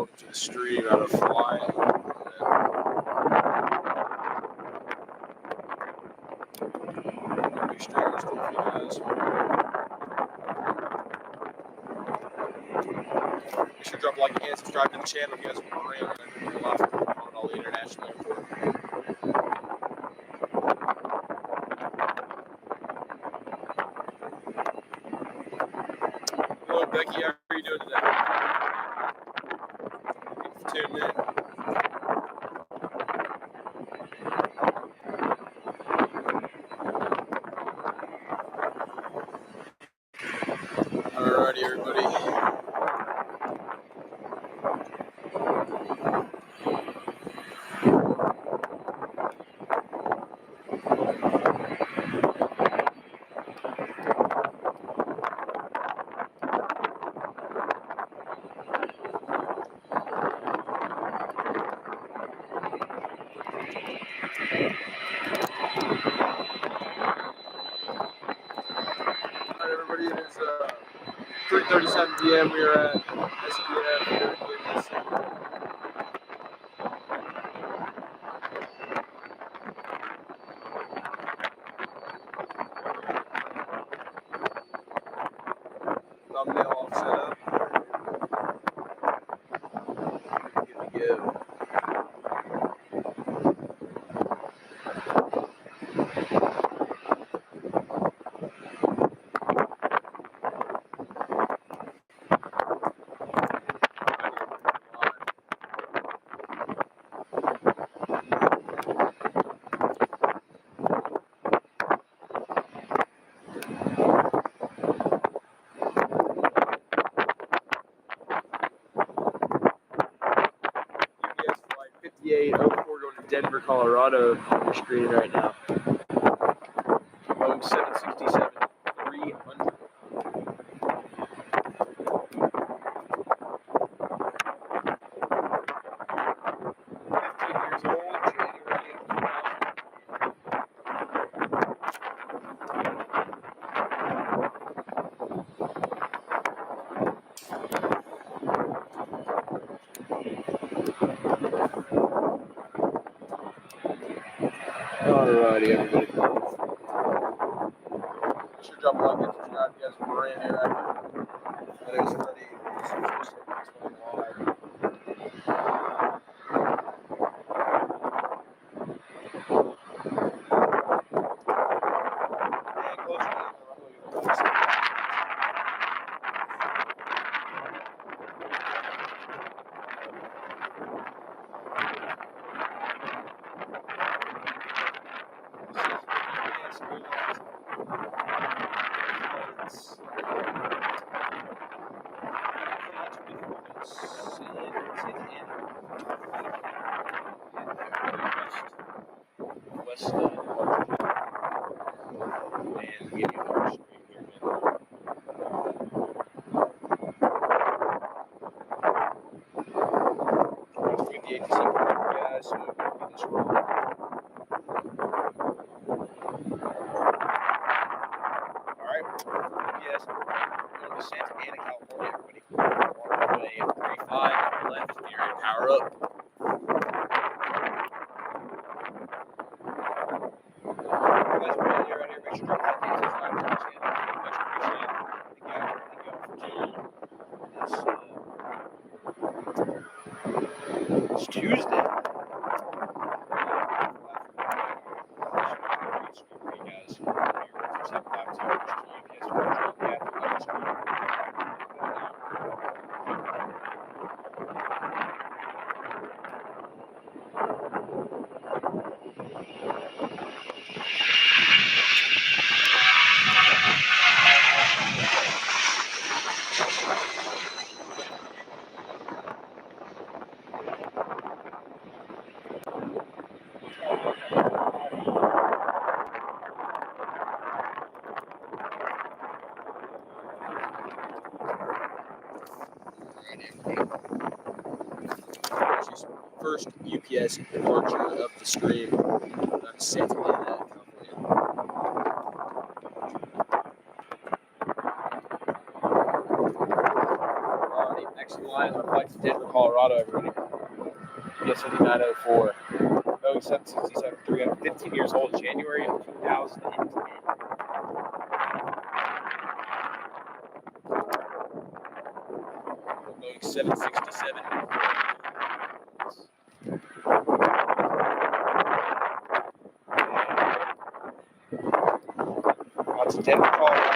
welcome to the stream out of flying. Big streamers for you guys. Make sure to drop a like and subscribe to the channel if you guys want to run live on all the international airport. Hello, Becky. How are you doing today? Thanks for tuning in. Alrighty, everybody. Alright, everybody. It is 3:37 p.m. We are at SDF here in Louisville. Thumbnail all set up. Good to go. UPS flight 5804 going to Denver, Colorado on your screen right now. Boeing 767-300. 15 years old, January of 2000. Alrighty, everybody. Sure drop a like and subscribe if you guys are brand new out here. That is ready. West and give you our screen here now. It's 58 to see guys, so get this rolling. Alright, yes, going to Santa Ana, California, everybody. Runway 35 left, steer and power up. Guys, we're here right here. Make sure to drop a like and subscribe to the channel. Much appreciated. Thank you all for tuning in. It's Tuesday. First UPS departure of the stream out of Santa Ana, California. Next in line is our flight to Denver, Colorado, everybody. UPS 904. Boeing 767-3. I'm 15 years old, January of 2010. Boeing 767. To Denver, Colorado.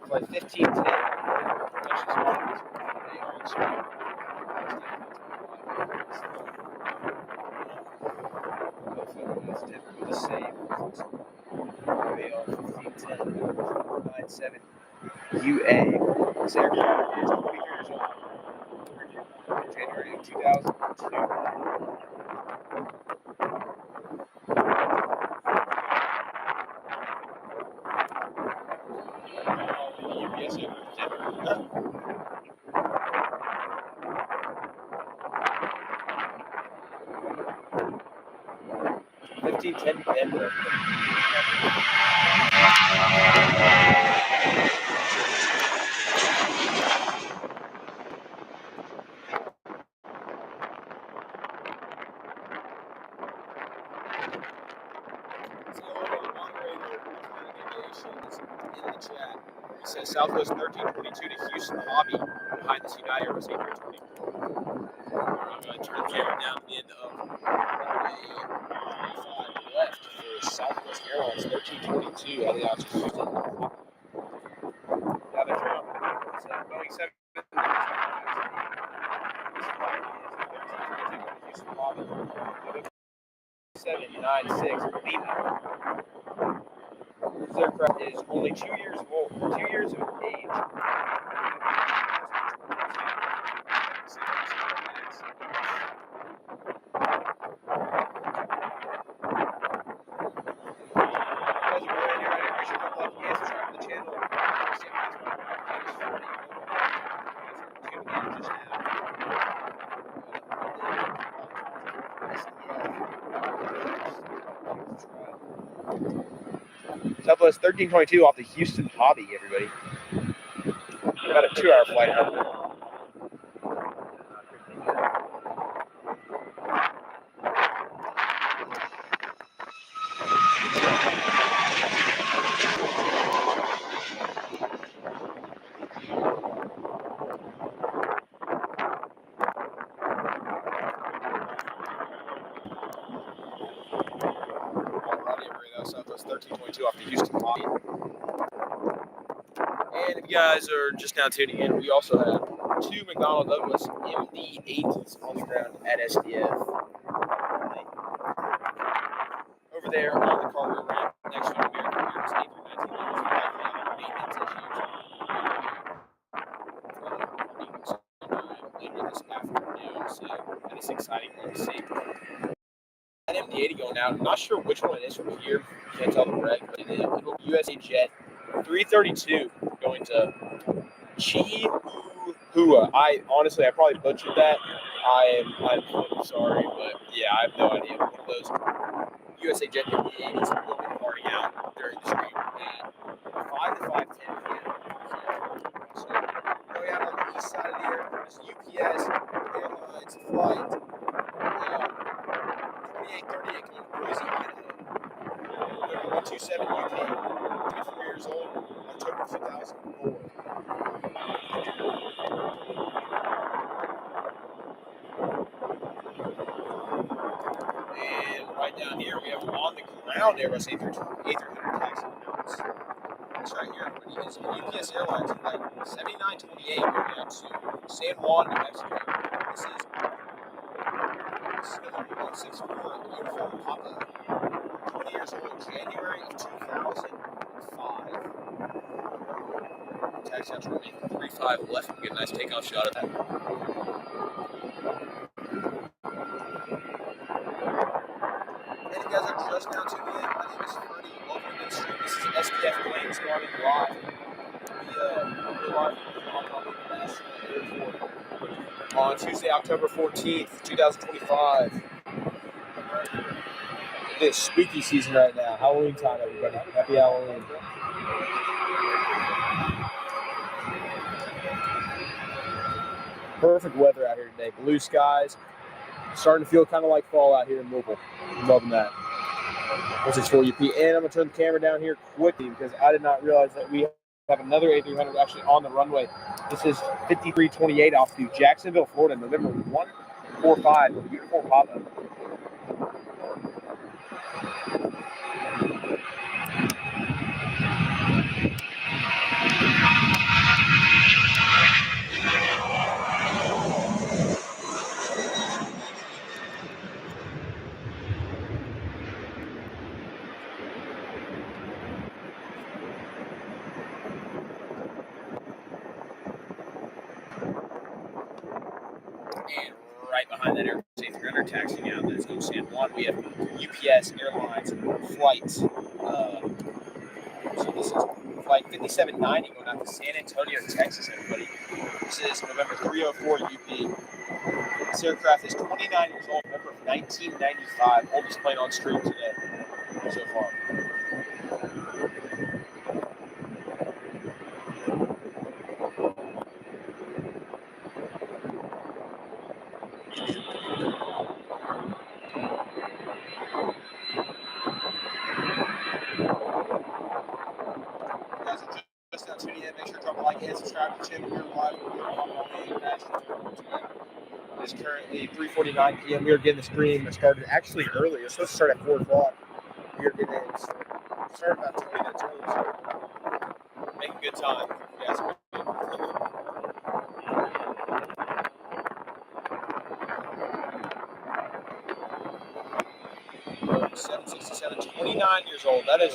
Flight 1510. With the same. 1510. 497 UA. This aircraft is 20 years old. January of 2002. UPS $15.10 Denver. It says Southwest 1322 to Houston Hobby behind the United Airways 8320. I'm going to turn the camera down to the end of left for Southwest Airlines 1322 out of the altitude Houston. Now they're trying. It's Boeing 7. Houston Hobby. 796 Lima. This aircraft is only 2 years old, 2 years of age. Southwest 1322 off the Houston Hobby, everybody. About a 2-hour flight out. Southwest 1322 off the Houston Hobby. And if you guys are just now tuning in, we also have 2 McDonnell Douglas MD-80s on the ground at SDF. Over there on the cargo ramp next to American Airlines A319 maintenance issues. Later this afternoon, so that is exciting to see. That MD-80 going out. I'm not sure which one it is from here. Can't tell the reg, but it will be USA Jet 332 going to Chihuahua. I probably butchered that. I'm sorry, but yeah, I have no idea. One of those USA Jet MD-80s will be departing out during the stream at 5 to 5:10 p.m. So going out on the east side of the airport is UPS Airlines flight 2838 going to Boise, Idaho. Number 127 UP, 24 years old, October 2004. And right down here we have on the ground Airbus A300 taxi routes. This right here, everybody, is UPS Airlines flight 7928 going out to San Juan, New Mexico. This is November 164 Uniform Papa, 20 years old, January of 2005. Taxi out to runway 35 left and get a nice takeoff shot of that. And you guys are just now tuning in. My name is Freddie. Welcome to the stream. This is SDF planespotting live. We're live from Louisville International Airport on Tuesday, October 14th, 2025. It is spooky season right now. Halloween time, everybody. Happy Halloween. Perfect weather out here today. Blue skies. Starting to feel kind of like fall out here in Louisville. I'm loving that. What's this for UP? And I'm going to turn the camera down here quickly because I did not realize that we have another A300 actually on the runway. This is 5328 off to Jacksonville, Florida, November 145 with beautiful Papa. And right behind that Airbus A300 taxiing out, that's going to San Juan. We have UPS Airlines flight. So this is flight 5790 going out to San Antonio, Texas, everybody. This is November 304 UP. This aircraft is 29 years old, November of 1995. Oldest plane on stream today so far. Just now tuning in, make sure to drop a like and subscribe to the channel. We're live on the International Airport today. It is currently 3:49 p.m. We are getting the stream started actually early. It's supposed to start at 4 o'clock. We are getting in. So start about 20 minutes early. So making good time. Yes. 767, 29 years old. That is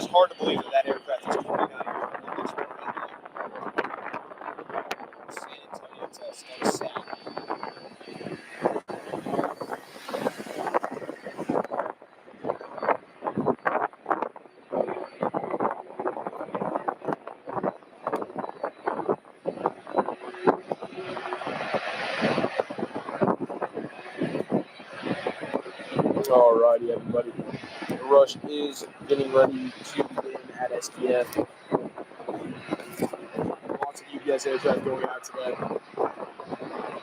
hard to believe that aircraft is 29 years old. San Antonio, Texas. That is sad. Alrighty, everybody. The rush is getting ready to begin at SDF. Lots of UPS aircraft going out today.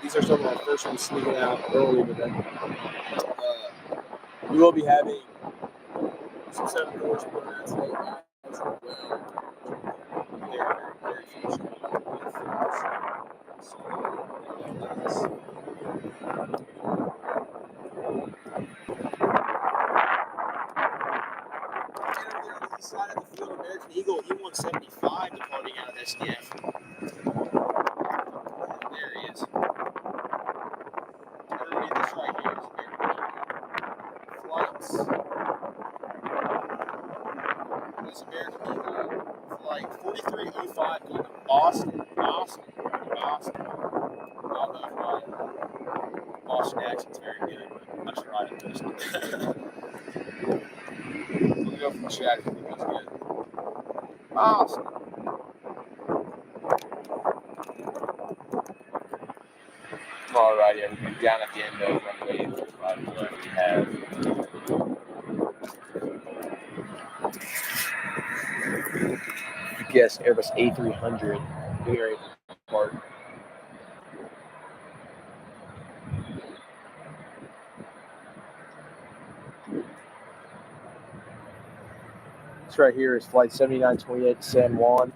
These are some of our first ones sneaking out early today. We will be having some 7-4s going out today as well. Very few. Side of the field, American Eagle E175 departing out of SDF. There he is. Everybody, this right here is American Eagle. Flights. This American Eagle flight 4305 going to Boston. Boston. I don't know if my Boston accent's very good, but I'm sure I understand. We'll go from the chat if it goes good. Awesome. All right. righty, everybody. Down at the end of runway 35, we have UPS Airbus A300 here at Worldport. This right here is flight 7928 San Juan.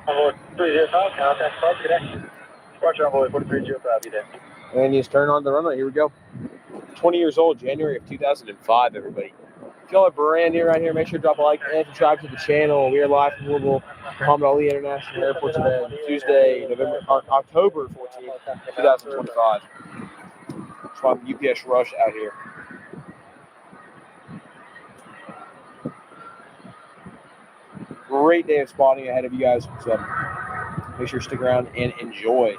Envoy 305, contact Club, good day. Departure Envoy 4305, you there. And he's turned on the runway. Here we go. 20 years old, January of 2005, everybody. If y'all are brand new right here, make sure to drop a like and subscribe to the channel. We are live from Louisville, Muhammad Ali International Airport today, Tuesday, October 14th, 2025. It's from UPS Rush out here. Great day of spotting ahead of you guys, so make sure to stick around and enjoy.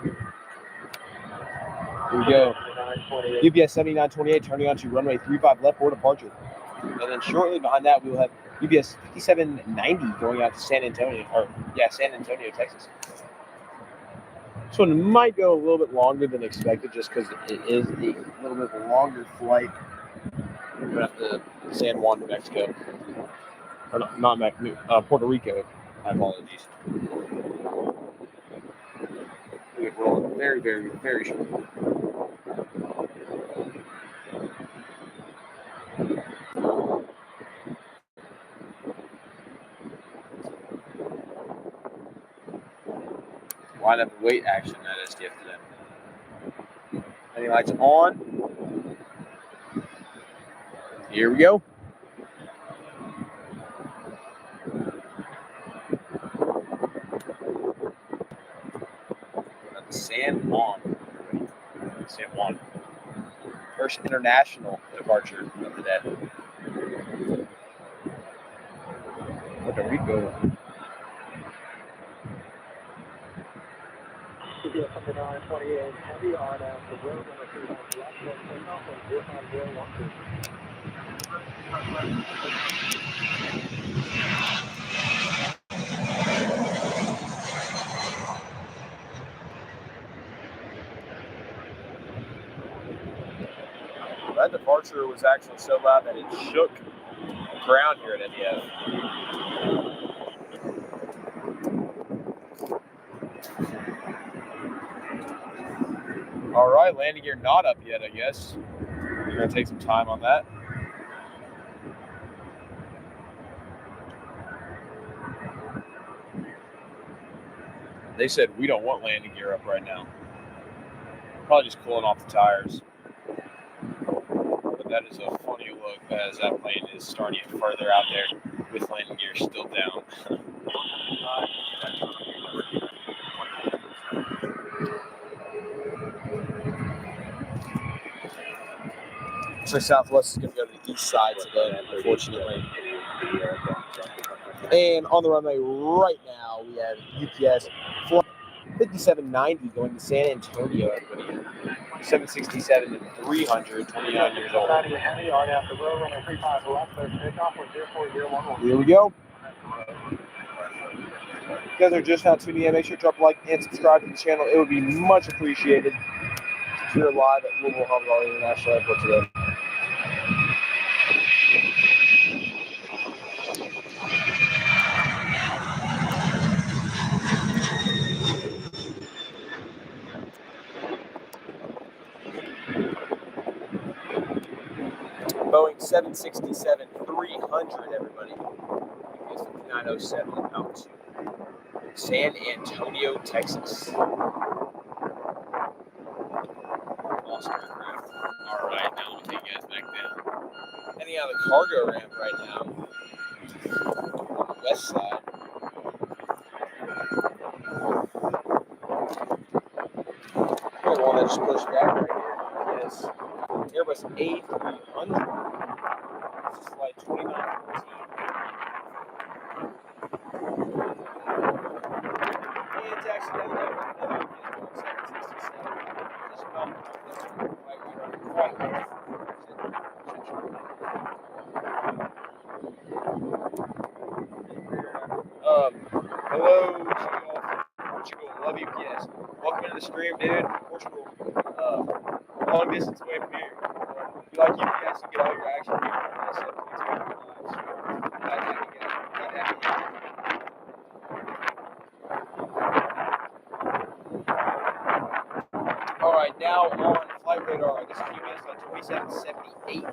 Here we go. UPS 7928 turning onto runway 35 left for departure. And then shortly behind that, we will have UPS 5790 going out to San Antonio, Texas. This one might go a little bit longer than expected just because it is a little bit longer flight. We're going to San Juan, New Mexico. Or not Puerto Rico. My apologies. We would roll very, very, very short. Line up and wait action at SDF today. Any lights on? Here we go. San Juan. First international departure of the day. Puerto Rico. UPS 7928, heavy on the road number 3 left, take off on 05012. That departure was actually so loud that it shook the ground here at SDF. All right, landing gear not up yet, I guess. We're going to take some time on that. They said we don't want landing gear up right now. Probably just cooling off the tires. But that is a funny look as that plane is starting to get further out there with landing gear still down. So Southwest is going to go to the east side today, unfortunately. And on the runway right now, we have UPS 5790 going to San Antonio, everybody. 767 and 300, 29 years old. Here we go. If you guys are just now tuning in, make sure to drop a like and subscribe to the channel. It would be much appreciated. We're live at Louisville Muhammad Ali International Airport today. Boeing 767-300, everybody. It's 5907 out to San Antonio, Texas. Lost aircraft. All right, now we'll take you guys back down. Heading out of the cargo ramp right now on the west side. The one that just pushed back right here is Airbus A300. This is flight 2914. And taxi down there. Hello, Portugal. Love UPS. Welcome to the stream, dude. man, Portugal, long distance away from here. If you like UPS, you get all your action here on SF 22 live. So, glad to have you guys. Glad to have you. All right, now on flight radar, this is UPS flight 2778,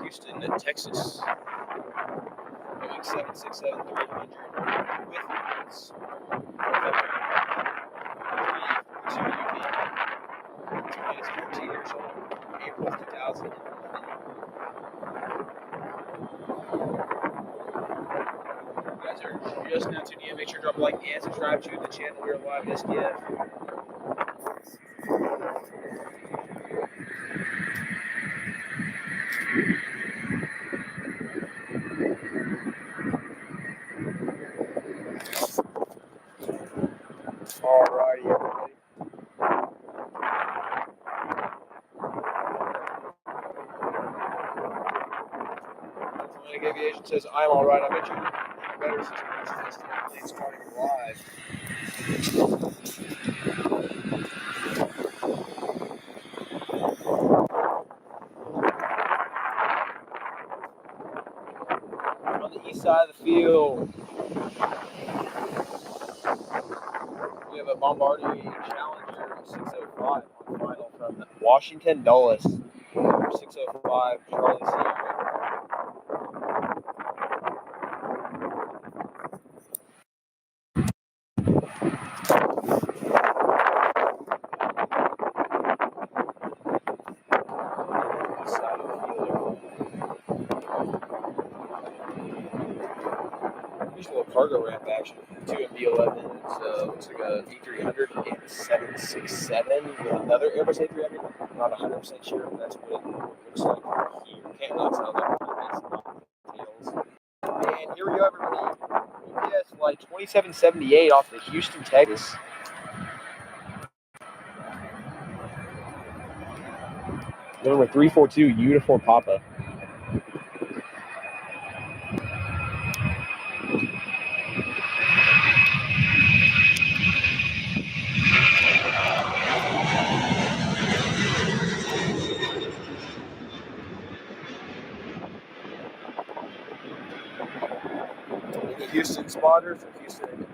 Houston, Texas, going 767-300 with units. 342 UP, 2 minutes 14 years old, April 2011. You guys are just now tuning in. Make sure to drop a like and subscribe to the channel. We're live at SDF. Alrighty, everybody. Atlantic Aviation says, I'm alright. I bet you're better since you're watching this plane starting live. On the east side of the field, we have a Bombardier Challenger 605 on final from Washington Dulles, number 605 Charlie Sierra. East side of the field. Here's a little cargo ramp action. 2 MD-11s, looks like a V300 and 767 with another Airbus A300. Not 100% sure if that's what it looks like here. Can't really tell that it's not details. And here we go, everybody. UPS flight 2778 off to Houston, Texas. Number 342, Uniform Papa. The Houston spotters or Houston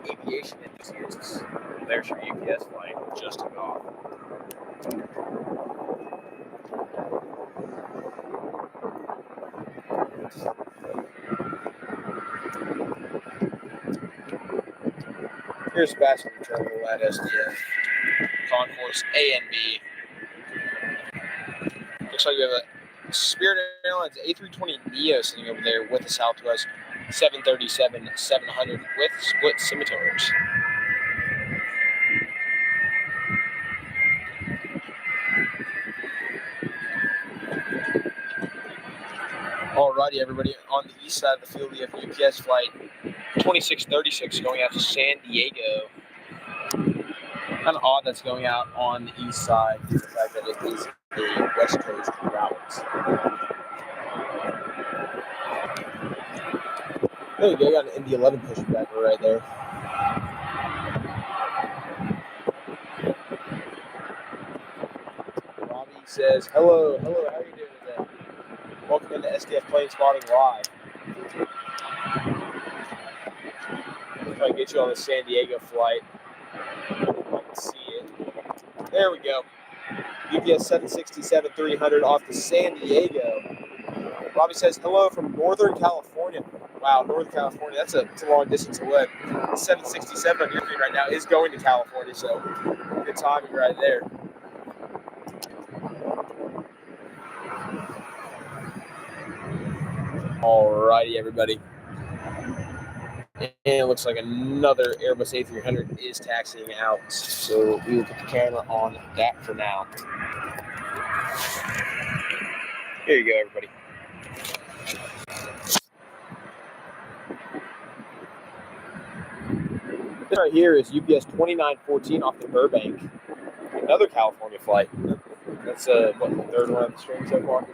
aviation enthusiasts. There's your UPS flight just took off. Here's the passenger terminal at SDF. Concourse A and B. Looks like we have a Spirit Airlines A320neo sitting over there with a Southwest 737-700 with split scimitars. Alrighty, everybody. On the east side of the field, we have UPS flight 2636 going out to San Diego. Kind of odd that's going out on the east side, due to the fact that it is a West Coast route. There you go, got an MD-11 pushing back right there. Robbie says, hello, how are you doing today? Welcome into SDF Plane Spotting Live. Try to get you on the San Diego flight. I can see it. There we go. UPS 767-300 off to San Diego. Robbie says, hello from Northern California. Wow, Northern California, that's a long distance away. The 767 on your screen right now is going to California, so good timing right there. Alrighty, everybody. And it looks like another Airbus A300 is taxiing out, so we will put the camera on that for now. Here you go, everybody. This right here is UPS 2914 off the Burbank. Another California flight. That's what, the third one on the stream so far?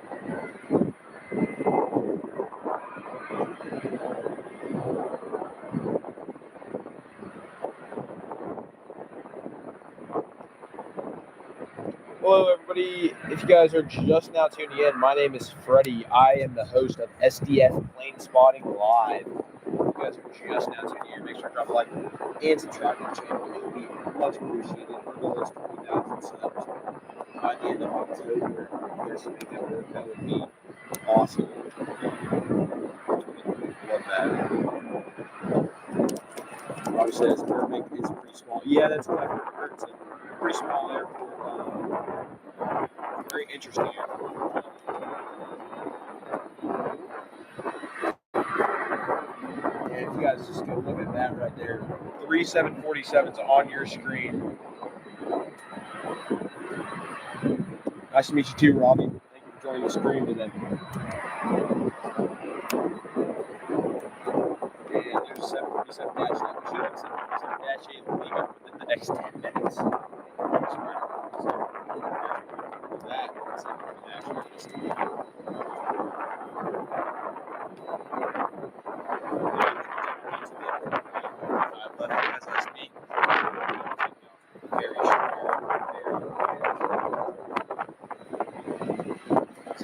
Hello, everybody. If you guys are just now tuning in, my name is Freddie. I am the host of SDF Planespotting Live. If you guys are just now tuning in, make sure to drop a like and subscribe to the channel. It would be much appreciated. Our goal is 20,000 subs by the end of October. If you guys can make that work, that would be awesome. Love that. Robbie says Burbank is pretty small. Yeah, that's what I've heard. It's a pretty small airport. Very interesting airport. And if you guys just go look at that right there, 3747's on your screen. Nice to meet you too, Robbie. Thank you for joining the stream today. And there's 747-8. We should have 747-8 leaving within the next 10 minutes.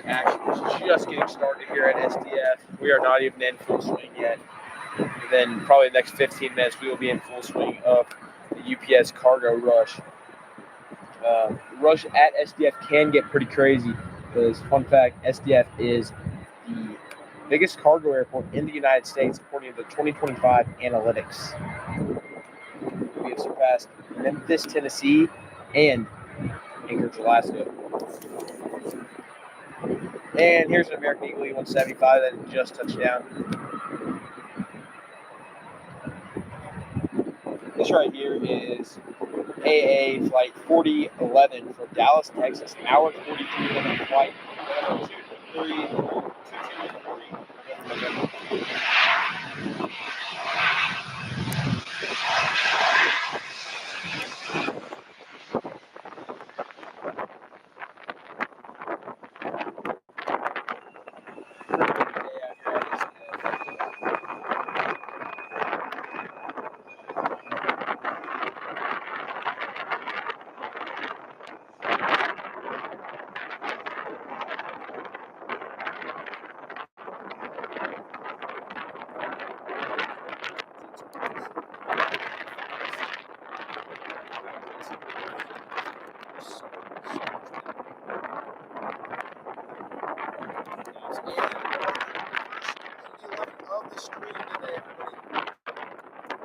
Action is just getting started here at SDF. We are not even in full swing yet. And then probably the next 15 minutes we will be in full swing of the UPS cargo rush. Rush at SDF can get pretty crazy because, fun fact, SDF is the biggest cargo airport in the United States according to the 2025 analytics. We have surpassed Memphis, Tennessee, and Anchorage, Alaska. And here's an American Eagle E-175 that just touched down. This right here is AA flight 4011 from Dallas, Texas. An hour and 43 minute flight. 223.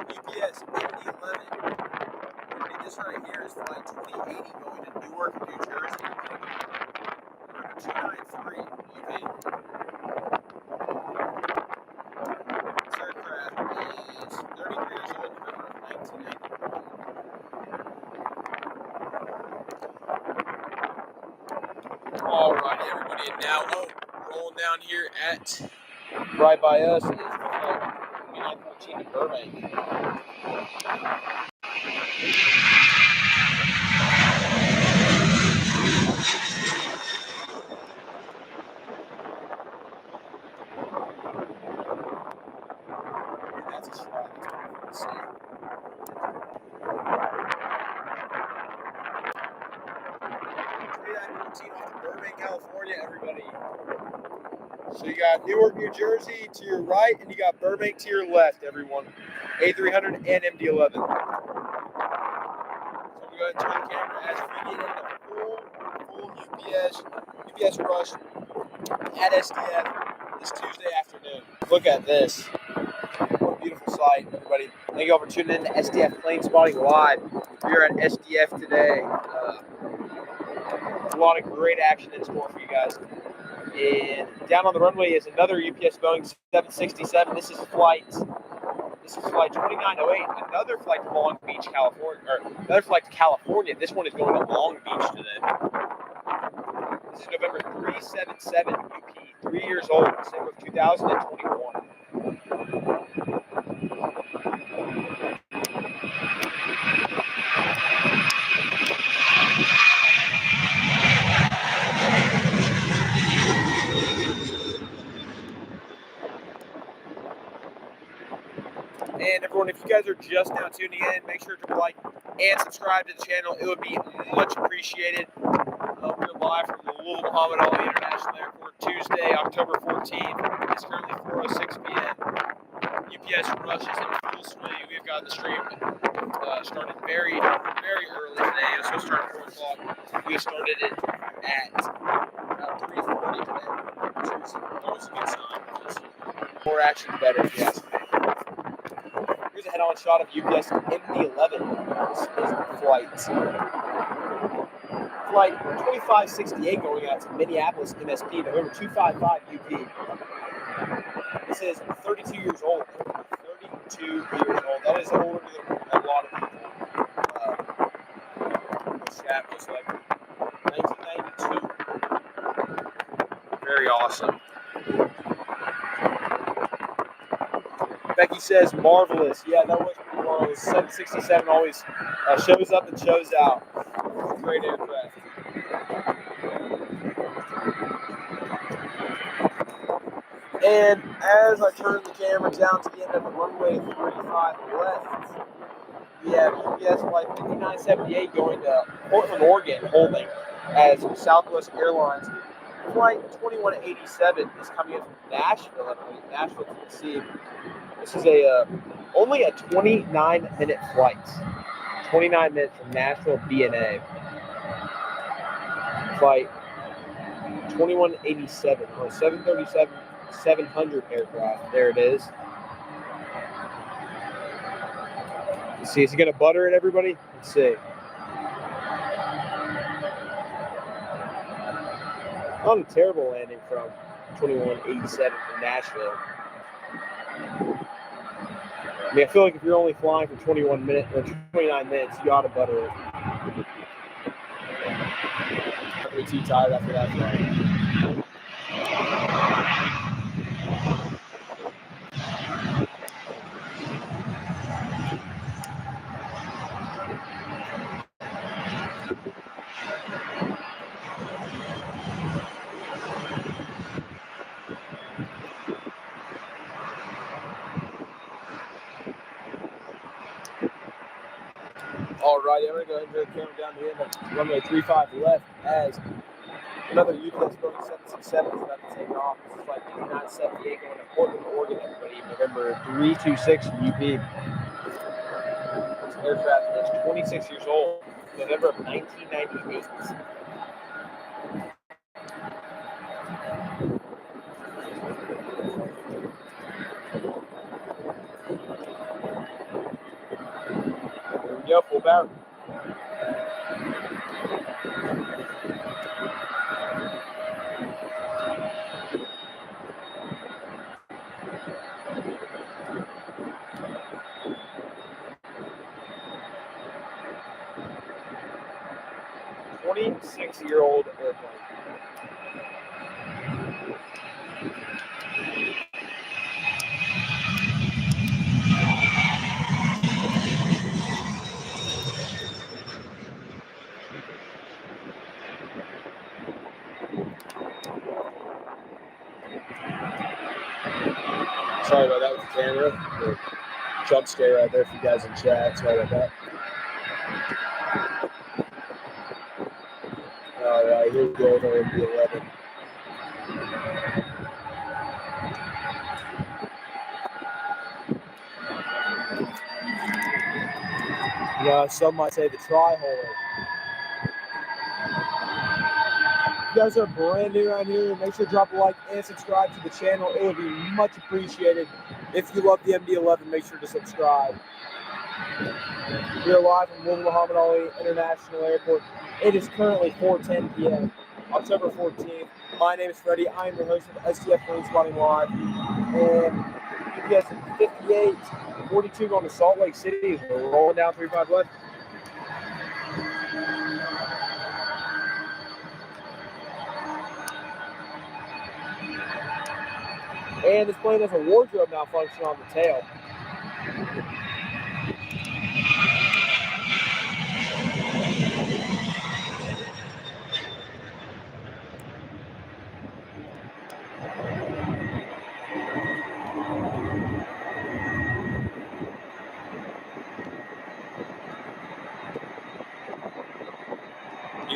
UPS MD-11. This right here is flight 2080 going to Newark, New Jersey. 293 UP. This aircraft is 33 years old, November of 1981. Alrighty, everybody, and now rolling down here at right by us is flight 2914 to Burbank. That's a shot. Let's see. Off to Burbank, California, everybody. So you got Newark, New Jersey to your right, and you got Burbank to your left, everyone. A300 and MD-11. So I'm going to go ahead and turn the camera as we get into full UPS rush at SDF this Tuesday afternoon. Look at this. What a beautiful sight, everybody. Thank you all for tuning in to SDF Planespotting Live. We are at SDF today. A lot of great action in store for you guys. And down on the runway is another UPS Boeing 767. This is flight 2908. Another flight to Long Beach, California, or another flight to California. This one is going to Long Beach today. This is November 377 UP, 3 years old, December of 2021. And everyone, if you guys are just now tuning in, make sure to like and subscribe to the channel. It would be much appreciated. We're live from the Louisville Muhammad Ali International Airport, Tuesday, October 14th. It's currently 4:06 p.m. UPS rush is in full swing. We've got the stream started very, very early today. It was supposed to start at 4 o'clock. We started it at about 3:40 today, which is always a good sign. More action, the better, if you ask me. Here's a head-on shot of UPS MD-11. This is flight 2568 going out to Minneapolis MSP, November 255 UP. This is 32 years old. 32 years old. That is older than a lot of people. Chat was like 1992. Very awesome. Becky says marvelous. Yeah, that was pretty marvelous. 767 always shows up and shows out. Great aircraft. And as I turn the camera down to the end of the runway 35 left, we have UPS flight 5978 going to Portland, Oregon, holding as Southwest Airlines flight 2187 is coming in from Nashville, Tennessee. This is only a 29-minute flight. 29 minutes from Nashville, BNA. Flight 2187 or 737-700 aircraft. There it is. Let's see, is he going to butter it, everybody? Let's see. Not a terrible landing from 2187 from Nashville. I mean, I feel like if you're only flying for 21 minutes or 29 minutes, you ought to butter it. I'm really too tired after that flight. Alrighty, I'm going to go ahead and bring the camera down to the end of runway 35 left as another UPS Boeing 767 is about to take off. This is flight 5978 going to Portland, Oregon, everybody, November 326 UP. This aircraft is 26 years old, November of 1998. Here we go, full power. Six-year-old airplane. Sorry about that with the camera. The jump scare right there for you guys in chat. Sorry about that. Alright, here we go with our MD-11. Yeah, some might say the tri-holder. If you guys are brand new around here, make sure to drop a like and subscribe to the channel. It would be much appreciated. If you love the MD-11, make sure to subscribe. We are live from Louisville Muhammad Ali International Airport. It is currently 4:10 p.m. October 14th. My name is Freddie. I am your host of SDF Planespotting Live. And UPS 5842 going to Salt Lake City. We're rolling down 35 left. And this plane has a wardrobe malfunction on the tail.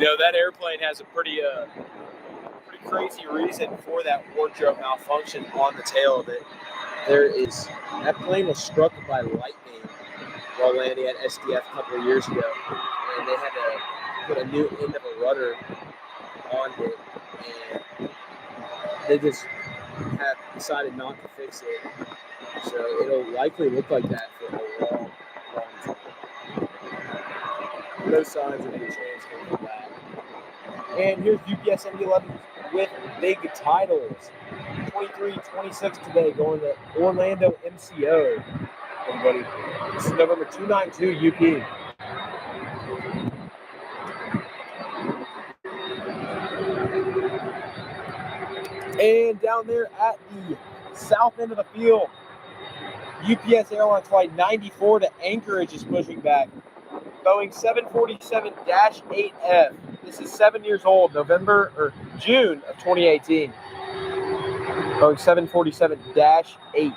You know, that airplane has a pretty crazy reason for that wardrobe malfunction on the tail of it. That plane was struck by lightning while landing at SDF a couple of years ago, and they had to put a new end of a rudder on it, and they just have decided not to fix it. So it'll likely look like that for a long, long time. No signs of any chance for that. And here's UPS MD11 with big titles. 23-26 today, going to Orlando MCO. Everybody, this is November 292 UP. And down there at the south end of the field, UPS Airlines Flight 94 to Anchorage is pushing back. Boeing 747-8F. This is 7 years old, June of 2018. Boeing 747-8.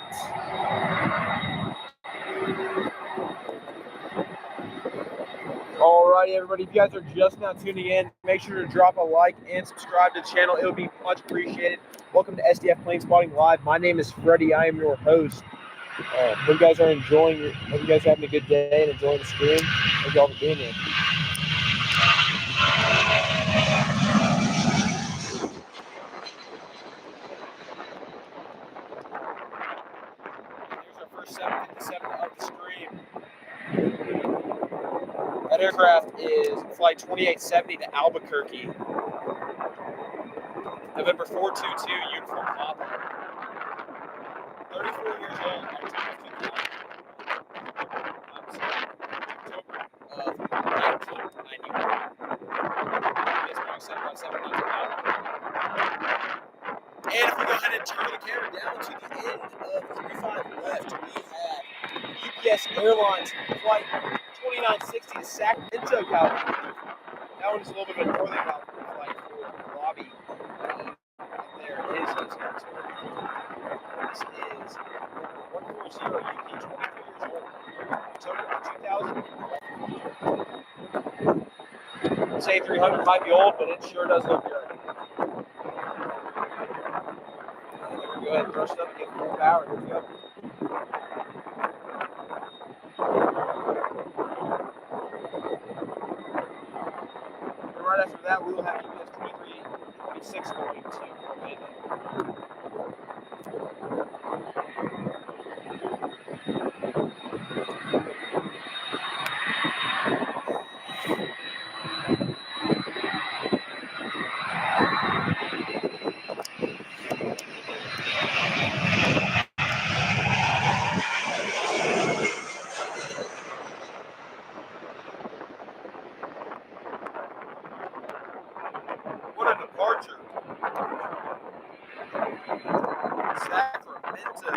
Alrighty, everybody, if you guys are just now tuning in, make sure to drop a like and subscribe to the channel. It would be much appreciated. Welcome to SDF Planespotting Live. My name is Freddie. I am your host. Hope you guys are enjoying. Hope you guys are having a good day and enjoying the stream. Thank you all for being here. Here's our first 757 of the stream. That aircraft is flight 2870 to Albuquerque. November 422, uniform Papa. 34 years old, October of 1991. Yes, Boeing 757 to Albuquerque. And if we go ahead and turn the camera down to the end of 35 left, we have UPS Airlines flight 2960 to Sacramento, California. That one is a little bit of a northern California flight for Robbie. There it is. This is 140 UP, 23 years old. October of 2000. Say 300 might be old, but it sure does look good. Go ahead and brush it up and get full power. Here we go. And right after that, we will have UPS 2326 going to Orlando. What a departure. Sacramento.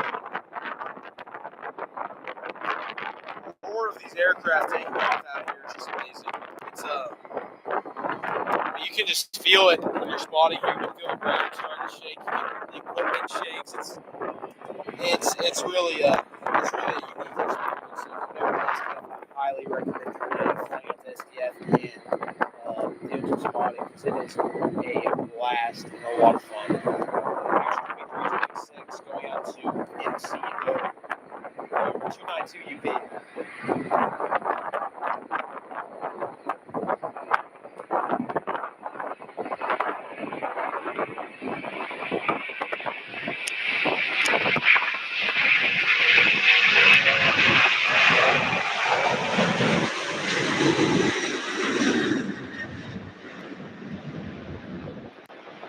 4 of these aircraft taking off out here is just amazing. It's you can just feel it when you're spotting. You can feel the ground starting to shake. The equipment shakes. It's really a unique experience. So I highly recommend flying out to SDF and doing some spotting because it is a blast and a lot of fun. Here's 2326 going out to MCO. 292 UP.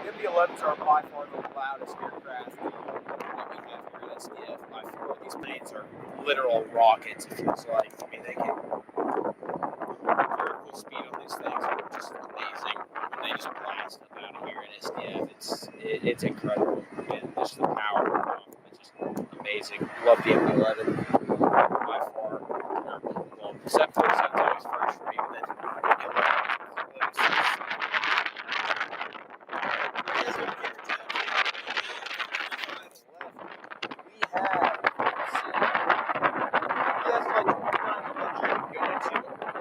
MD-11s are by far the loudest aircraft that we have here at SDF. By far, these planes are literal rockets. It feels like. I mean, they can vertical speed on these things are just amazing. They just blast up out of here at SDF. It's incredible. And just the power of them. It's just amazing. Love the MD-11 by far. Well, except for it's always first for me, but then MD-11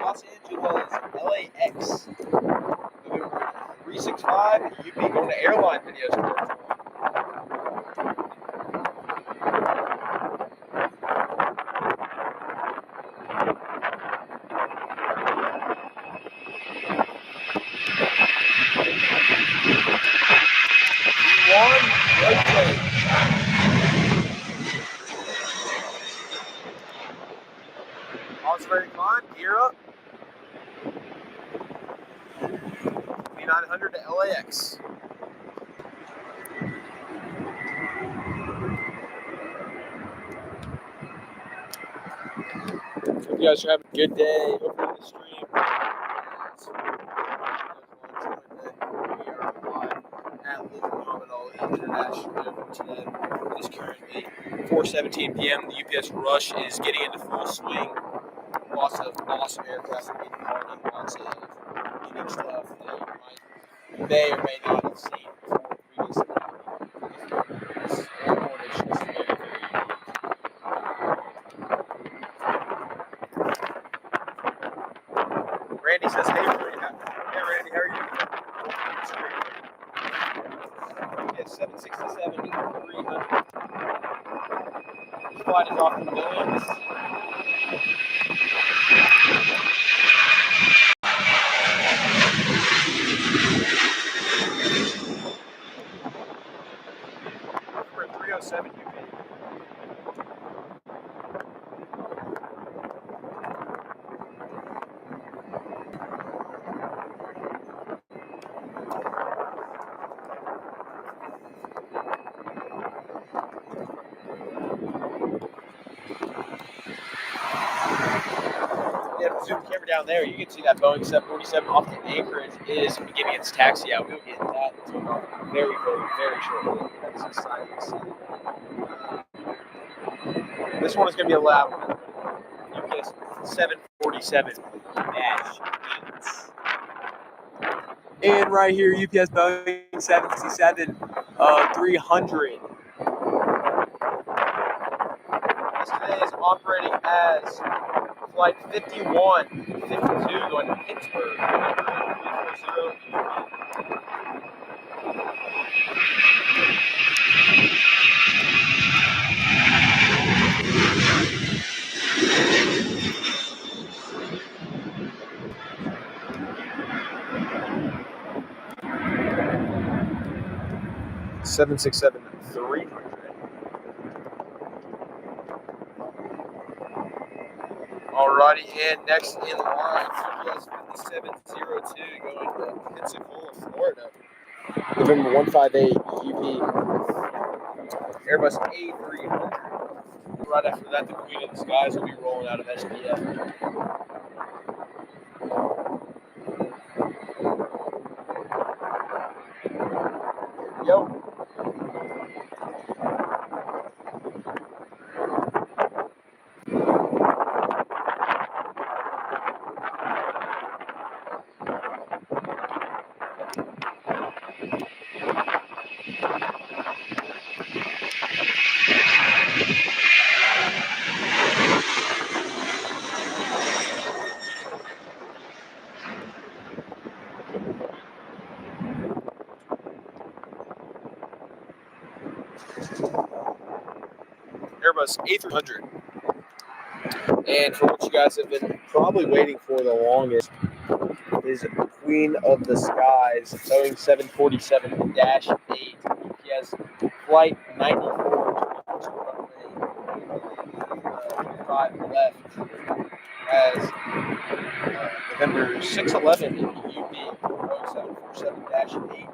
Los Angeles, LAX, November 365, UP going to airline videos. One, rotate. Osprey climb, gear up. 2900 to LAX. Hope you guys are having a good day. Hopefully the stream we are live at Louisville International Airport today. It is currently 4:17 p.m. The UPS rush is getting into full swing. Lots of awesome aircraft are getting party. Lots of unique stuff that you may or may not have seen before previously. This airport is just very, very unique. Randy says, hey, Randy, how are you doing? Yes, 767 300. This flight is off the millions. We're at 307 UP. Yeah, zoom the camera down there, you can see that Boeing 747 off the Anchorage is beginning its taxi out. We'll get that very, very, very shortly. That's exciting to see. This one is going to be a loud one. UPS 747-8. And right here, UPS Boeing 767 300. This today is operating as Flight 5152 going to Pittsburgh. 340. 767-300. Alrighty, and next in line, UPS 5702 going to Pensacola, Florida. November 158 UP Airbus A300. Right after that, the Queen of the Skies will be rolling out of SDF. Yo. Airbus A300. And for what you guys have been probably waiting for the longest is Queen of the Skies, Boeing 747-8, UPS Flight 94, 5 left, as November 611 UP Boeing 747-8,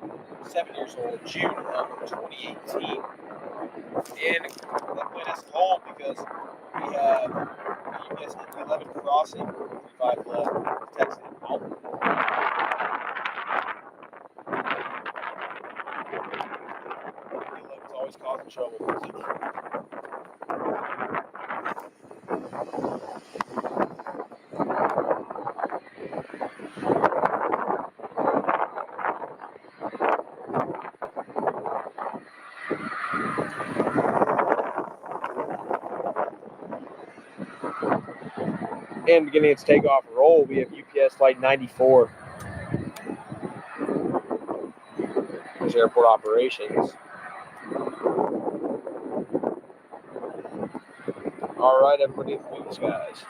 7 years old, June of 2018. And that plane has to hold because we have UPS 11 crossing, 5 left, texting out. It's always causing trouble. And beginning its takeoff roll, we have UPS Flight 94. manage airport operations. All right, everybody, thanks, guys.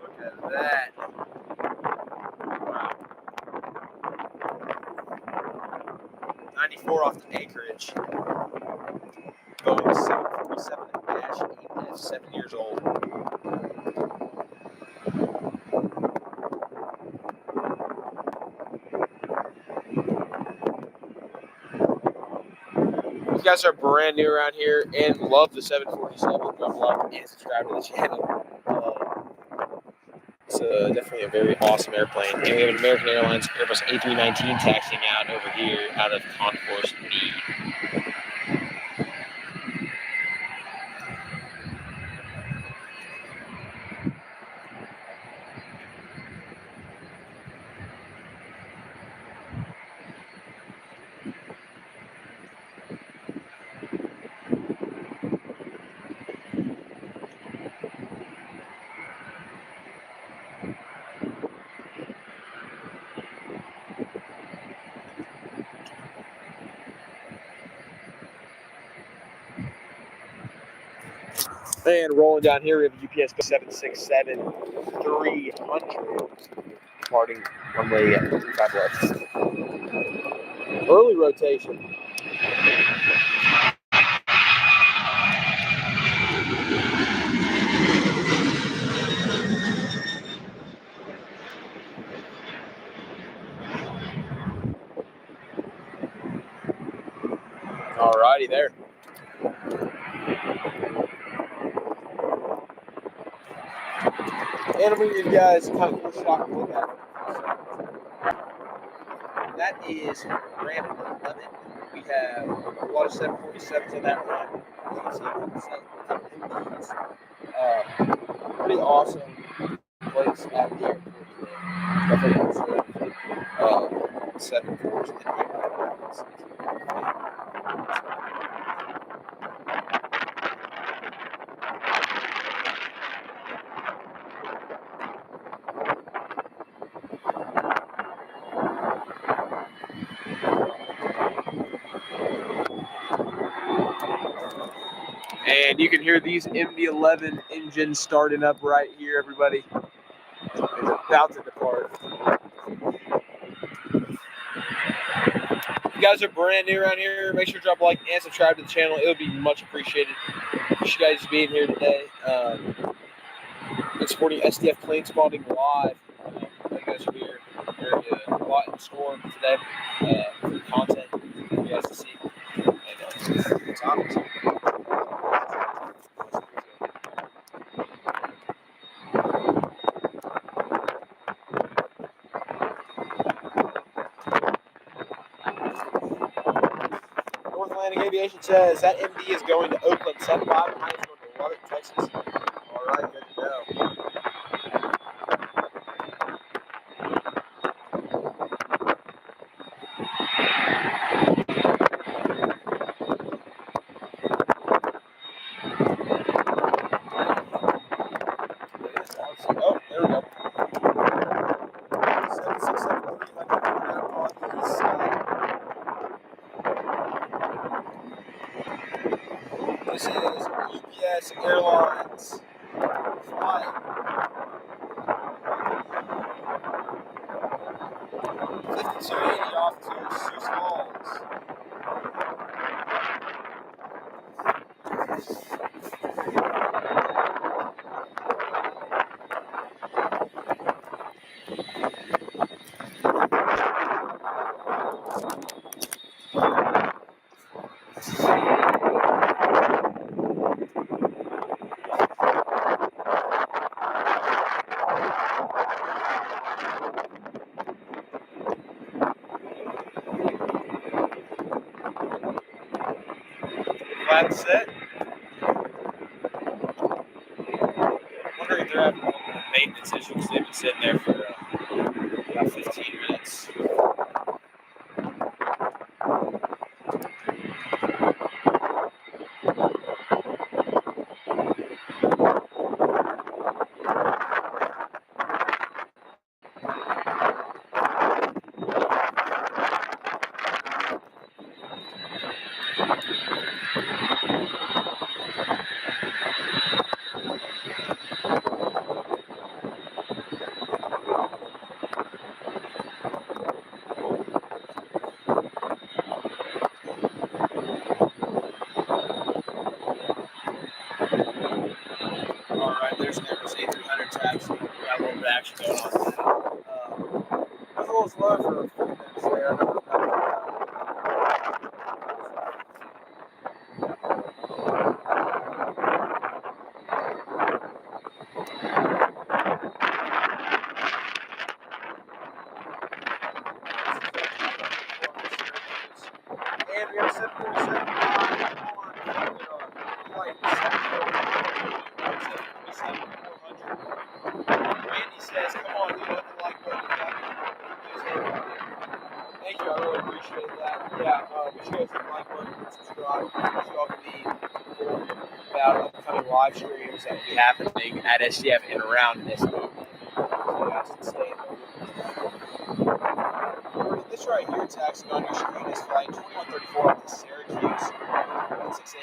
Look at that. Wow. 94 off the Anchorage. Boeing 747-8F, 7 years old. If you guys are brand new around here and love the 747, drop a like and subscribe to the channel. It's definitely a very awesome airplane. And we have an American Airlines Airbus A319 taxiing out over here out of Concourse B. And rolling down here, we have a UPS 767-300 departing runway 35 left. Early rotation. Alrighty there. And I'm going to give you guys kind of a shot look at it. That is ramp 11. We have a lot of 747s on that run. Pretty awesome place at the airport today. Definitely 747s. And you can hear these MD-11 engines starting up right here, everybody. It's about to depart. If you guys are brand new around here, make sure to drop a like and subscribe to the channel. It would be much appreciated. Appreciate you guys being here today. And supporting SDF planespotting live. You guys are here. There's a lot in store today for content for you guys to see. And it's awesome. North Atlantic Aviation says that MD is going to Oakland, 75, and is going to Lubbock, Texas. All right, good to go. Oh, there we go. 767-300 on the east side. This is UPS Airlines flight 5280 off to Sioux Falls. Flat set. they're having maintenance issues. They've been sitting there for about 15 minutes. All right, there's an Airbus A300 taxi. Got a little bit of action going on with that. I was a little slow for a few minutes there. And we have 747 on flight 747-400. Randy says, come on, Leo, hit the like button. Thank you, I really appreciate that. Yeah, be sure to hit the like button and subscribe. So y'all can be informed about upcoming live streams that will be happening at SDF and around SDF. So guys can stay in this right here, taxing on your screen is flight 2134 up to Syracuse, 168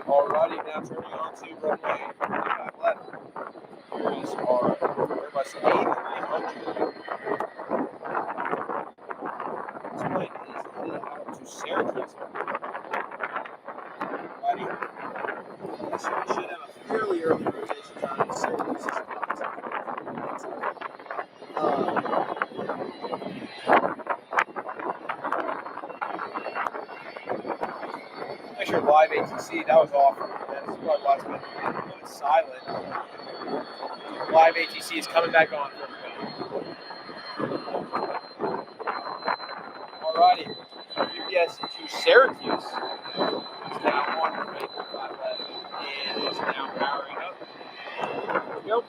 Alrighty, now turning on to runway 25 left. Here is our Airbus A300. This plane is headed out to Syracuse. Alrighty. So we should have a fairly early rotation time in Syracuse. Make sure live ATC, that was awful. That's probably why it's been a little silent. Live ATC is coming back on for everybody. Alrighty, UPS to Syracuse is now on runway 25 left and is now powering up. Here we go.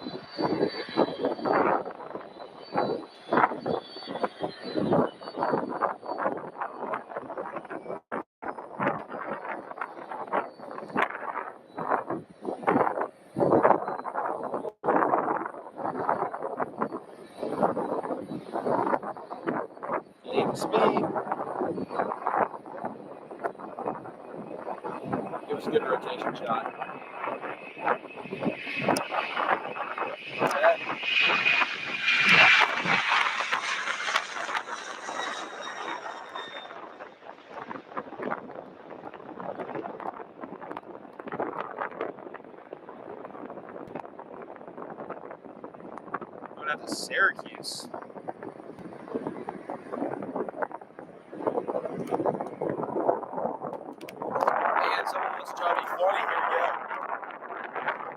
Speed. Give us a good rotation shot. Going out to Syracuse.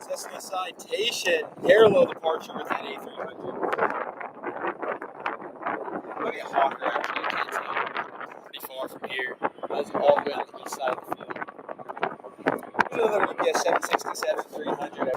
Cessna Citation, parallel departure with that A300. Look at Hawker, actually, you can't tell. Pretty far from here. That's all the way on the east side of the field. Another UPS 767-300.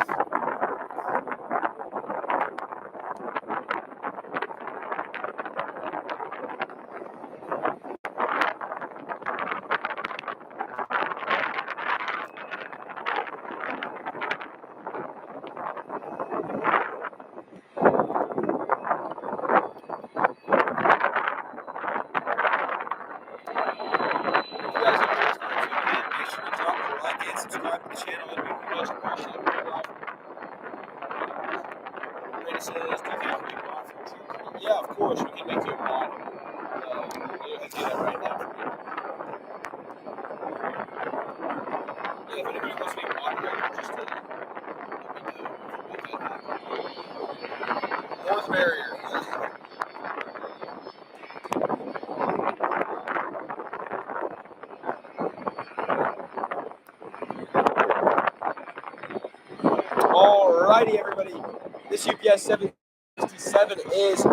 Subscribe to the channel and we much appreciate it. Brady says, do you think we can mod for your Yeah, of course, we can make you a mod. We'll do that right now for you. Yeah, if anybody wants to be a moderator, just barrier. Alrighty, everybody. This UPS 767 is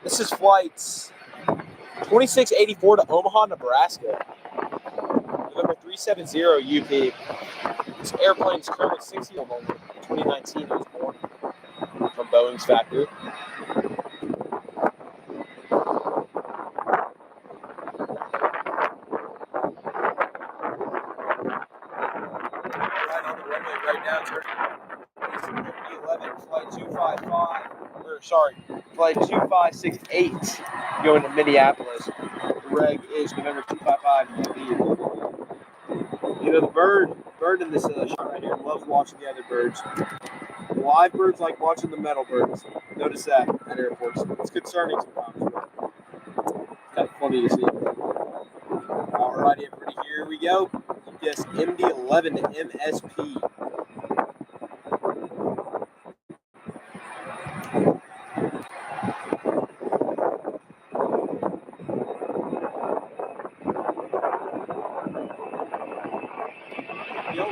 this is flights 2684 to Omaha, Nebraska. November 370 UP. This airplane is currently 60 years old. 2019 it was born from Boeing's factory. Right on the runway right now, turning 11, flight 255, flight 2568 going to Minneapolis. The reg is November 255 UP. You know, the bird in this shot right here loves watching the other birds. Live birds like watching the metal birds. Notice that at airports. It's concerning sometimes, but it's kind of funny to see. Alrighty, everybody, here we go. UPS MD-11 to MSP. Yo.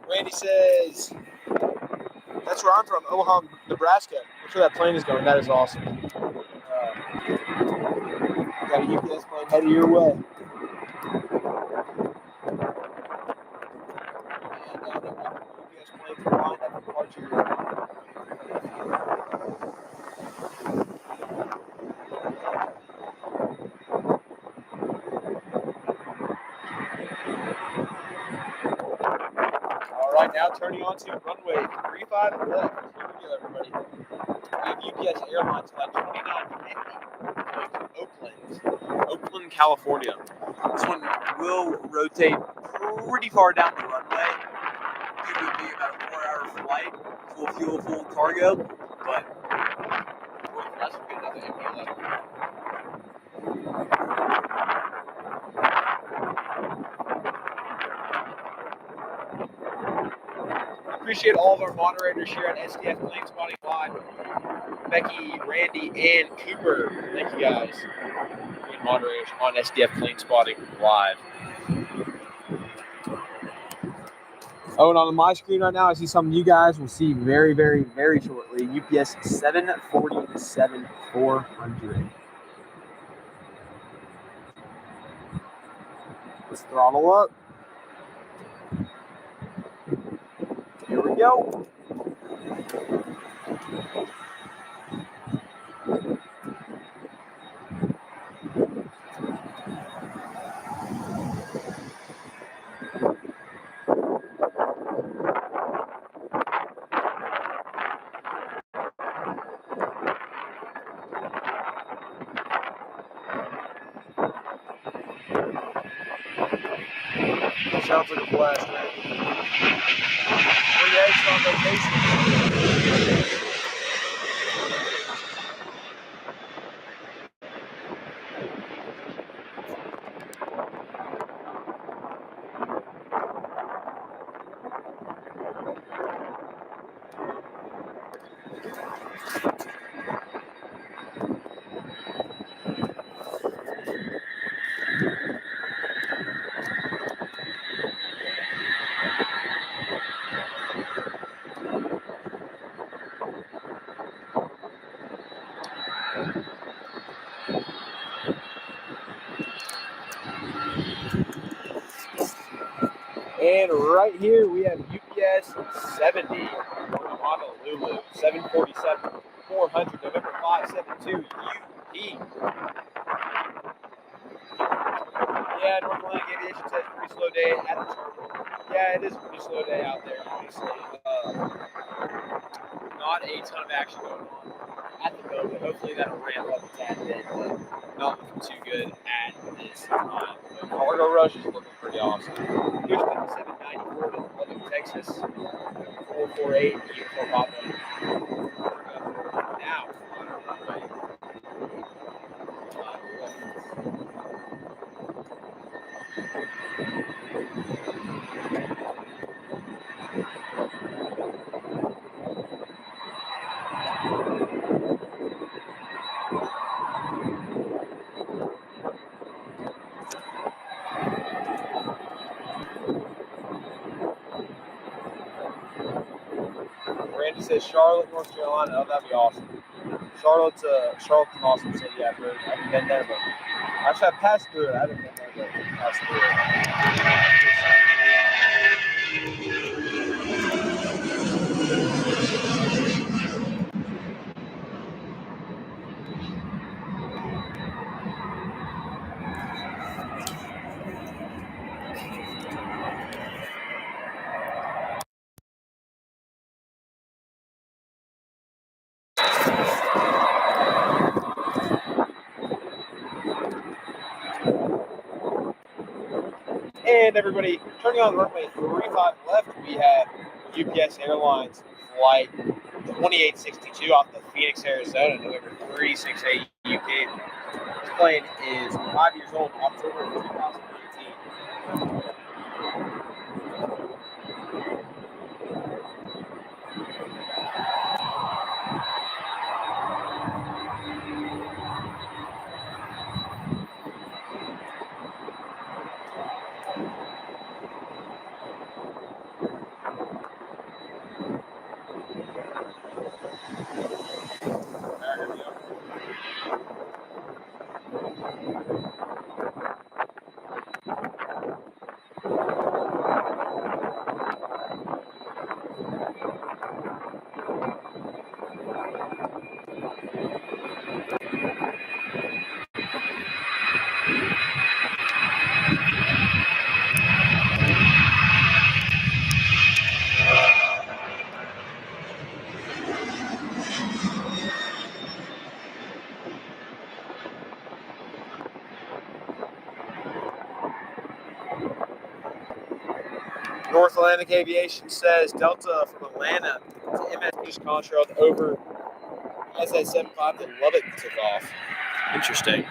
Randy says, that's where I'm from, Omaha, Nebraska. That's where that plane is going. That is awesome. Got a UPS plane headed your way. And UPS planes are lined up for departure. All right, now turning on to runway 35 left. Here we go, everybody. We have UPS Airlines flight 2950 going to Oakland, California. This one will rotate pretty far down the runway. It would be about a 4-hour flight, full fuel, full cargo, but for the rest, we get another MD-11. Appreciate all of our moderators here at SDF Planespotting Live. Becky, Randy, and Cooper. Thank you guys. Great moderators on SDF Planespotting Live. Oh, and on my screen right now, I see something you guys will see very, very, very shortly. UPS 747-400. Let's throttle up. Here we go. Sounds like a blast, man. Well, yeah, it's on vacation. And right here we have UPS 70 from Honolulu, 747-400, November 572 UP. Yeah, North Atlantic Aviation says pretty slow day at the terminal. Yeah, it is a pretty slow day out there, obviously. not a ton of action going on at the moment. Hopefully that'll ramp up a tad bit, but not looking too good at this time. But cargo rush is looking pretty awesome. Here's 5794 to Lubbock, Texas. 448 uniform pop now on our runway. Randy says Charlotte, North Carolina. Oh, that'd be awesome. Charlotte's an awesome city. Yeah, I haven't been there, but actually I passed through it. I haven't been there, but I passed through And everybody, turning on runway 35 left, we have UPS Airlines flight 2862 off the Phoenix, Arizona, November 368 UK. This plane is 5 years old, October of 2018. Here we go. North Atlantic Aviation says Delta from Atlanta to MS British Contrail over SS75 to Lubbock took off. Interesting.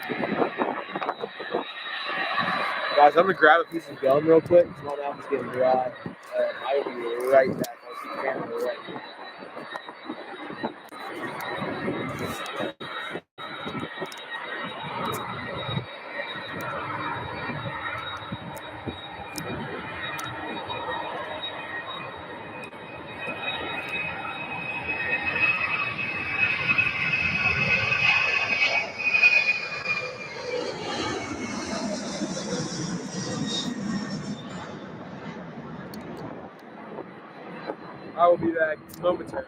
Guys, I'm going to grab a piece of gum real quick because my mouth is getting dry. I will be right back. I'll keep the camera right here. I will be back momentarily.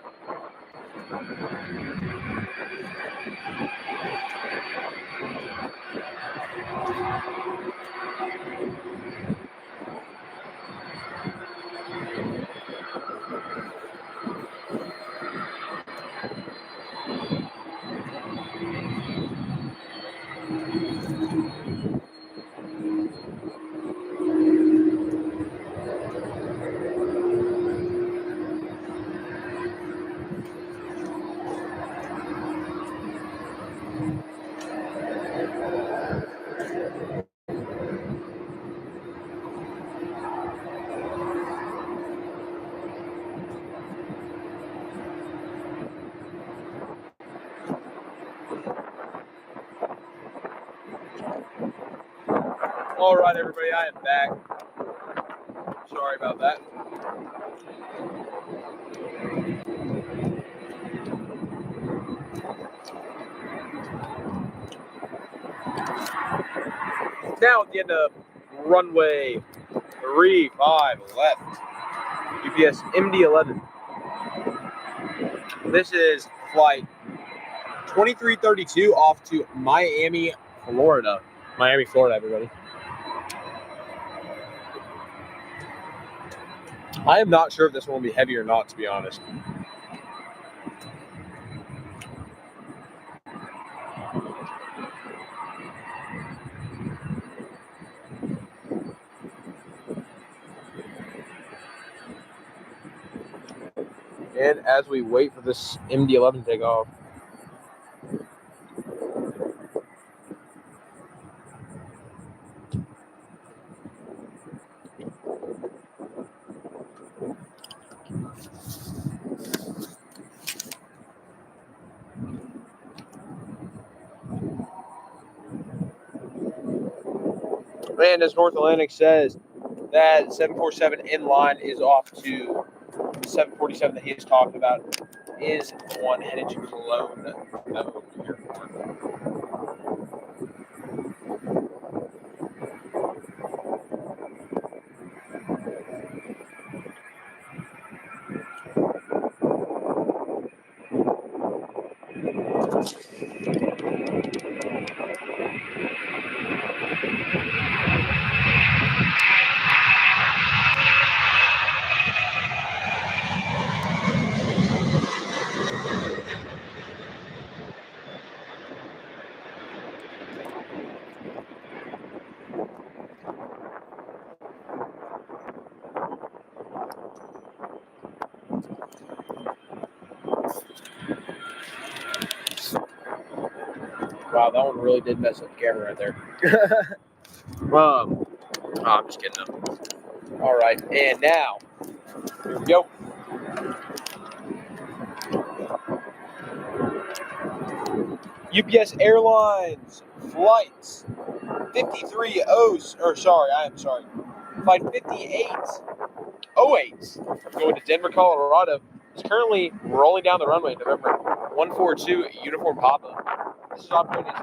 All right, everybody, I am back. Sorry about that. Now at the end of runway 35 left, UPS MD-11. This is flight 2332 off to Miami, Florida. Miami, Florida, everybody. I am not sure if this one will be heavy or not, to be honest. And as we wait for this MD-11 to take off, and as North Atlantic says, that 747 in line is off to the 747 that he is talking about is the one headed to Cologne Airport. Wow, that one really did mess up the camera right there. I'm just kidding. All right, and now, here we go. UPS Airlines flights 53 O's, or sorry, flight 5808 going to Denver, Colorado. It's currently rolling down the runway, November 142 Uniform Papa. This is operating as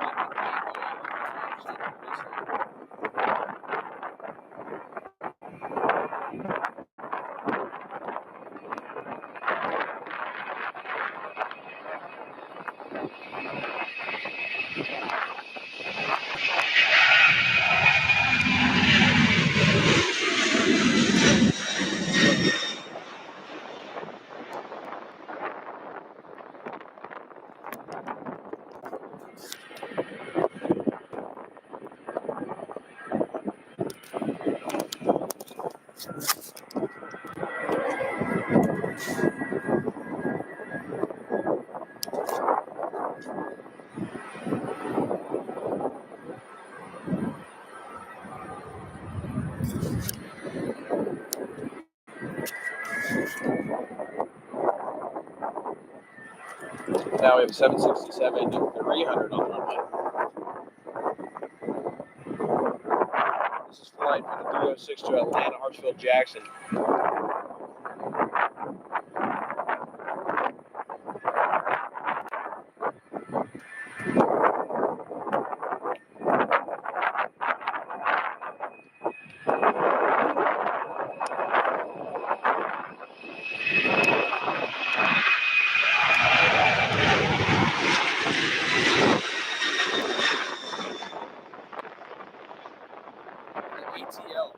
now we have 767 300 on the runway. This is flight from the 306 to Atlanta, Hartsfield, Jackson. ATL.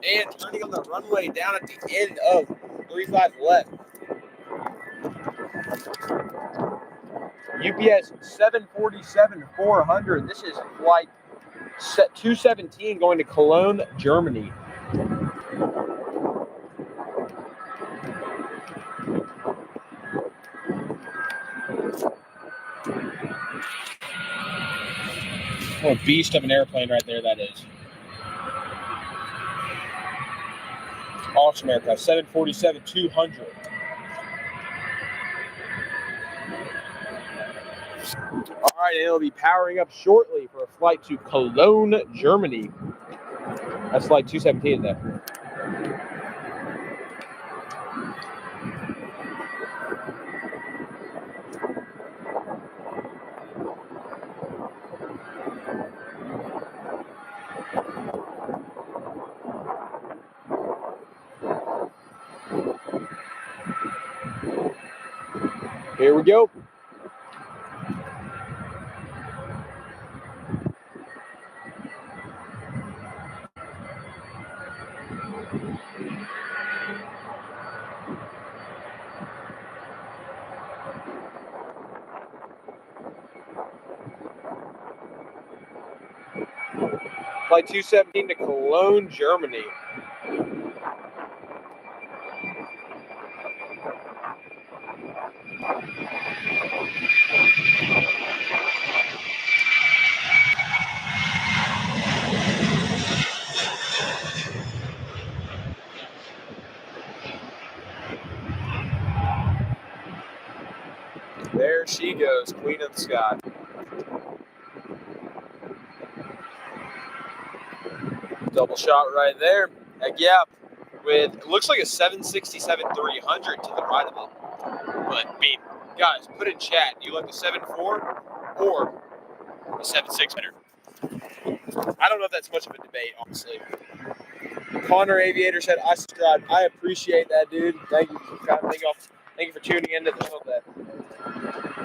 And turning on the runway down at the end of 35 left. UPS 747-400. This is flight 217 going to Cologne, Germany. What a beast of an airplane right there that is. Awesome aircraft, 747-200. All right, and it'll be powering up shortly for a flight to Cologne, Germany. That's flight 217 there. Here we go. Flight 217 to Cologne, Germany. There she goes, Queen of the Sky. Double shot right there. Heck yeah. With, it looks like a 767-300 to the right of it. But, I mean, guys, put in chat. Do you like the 7.4 or the 7.600? I don't know if that's much of a debate, honestly. Connor Aviator said, I subscribed. I appreciate that, dude. Thank you. Thank you for tuning into the show that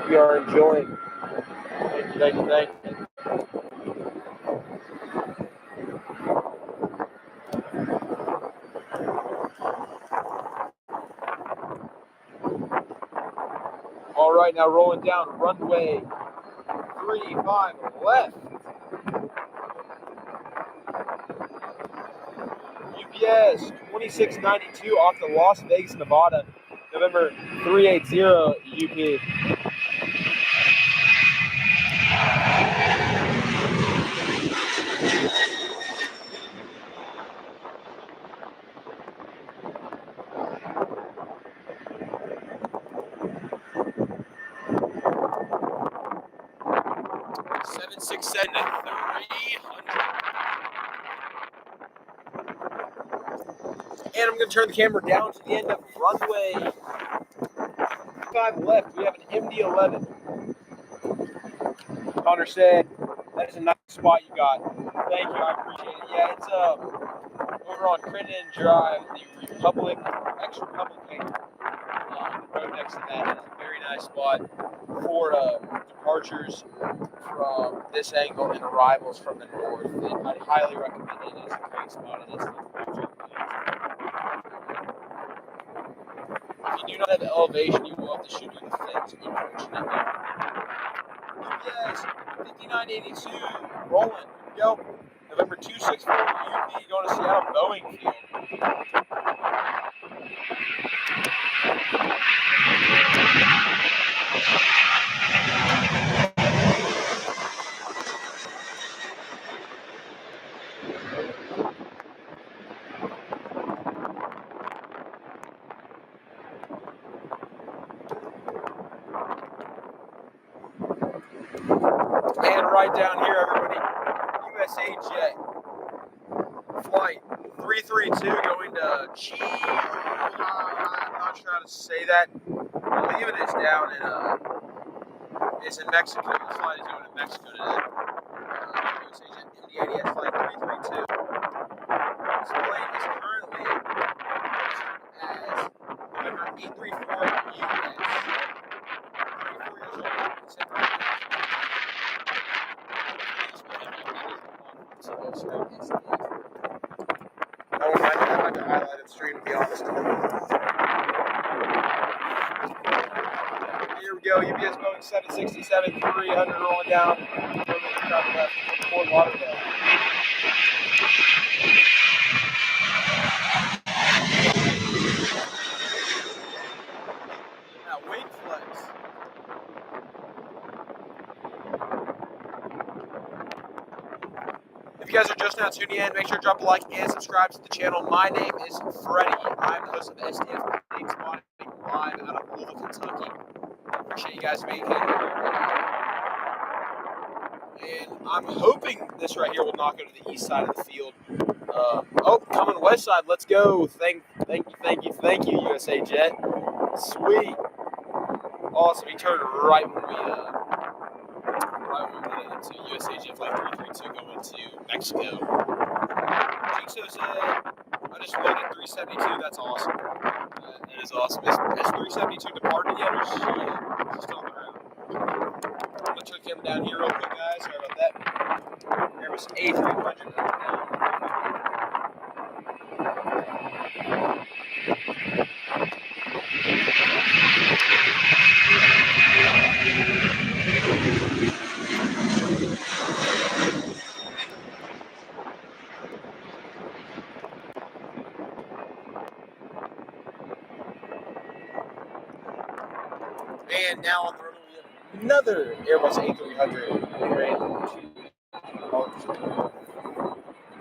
we are enjoying. Thank you. All right, now rolling down runway 35 left. UPS 2692 off the Las Vegas, Nevada, November 380 UP. Seven six seven 300. And I'm going to turn the camera down to the end of runway 5 left. We have an MD-11. Connor said, that is a nice spot you got. Thank you, I appreciate it. Yeah, it's over on Crittenden Drive, the Republic, ex-Republic lane. The road next to that is a very nice spot for departures from this angle and arrivals from the north. And I'd highly recommend it. It's a great spot. And it's if you do not have the elevation, you will have to shoot through the fence, unfortunately. UPS 5982, rolling. Here we go. November 264 UP going to Seattle Boeing Field. And right down here, everybody, USA Jet flight 332 going to Chi. I'm not sure how to say that. I believe it is down in it's in Mexico. This flight is going to Mexico today. USA Jet MD-80S flight 332. This plane is currently as November 834 US. 34 years old. I like to highlight the stream, to be honest. Here we go, UPS Boeing 767-300 rolling down. Fort Lauderdale. Now, wing flex. If you guys are just now tuning in, make sure to drop a like and subscribe to the channel. My name is Freddie. I'm the host of SDF Planespotting live out of Louisville, Kentucky. Appreciate you guys being here. And I'm hoping this right here will not go to the east side of the field. Coming west side. Let's go. Thank you, USA Jet. Sweet. Awesome. He turned right when we went into USA Jet Flight 332 going to Mexico. Jigsaw said, I just loaded 372. That's awesome. That is awesome. Has 372 departed yet, or is she just on the ground? I'm going to check him down here real quick, guys. Sorry about that. There was A300 down. And now on the runway, we have another Airbus A300 ran to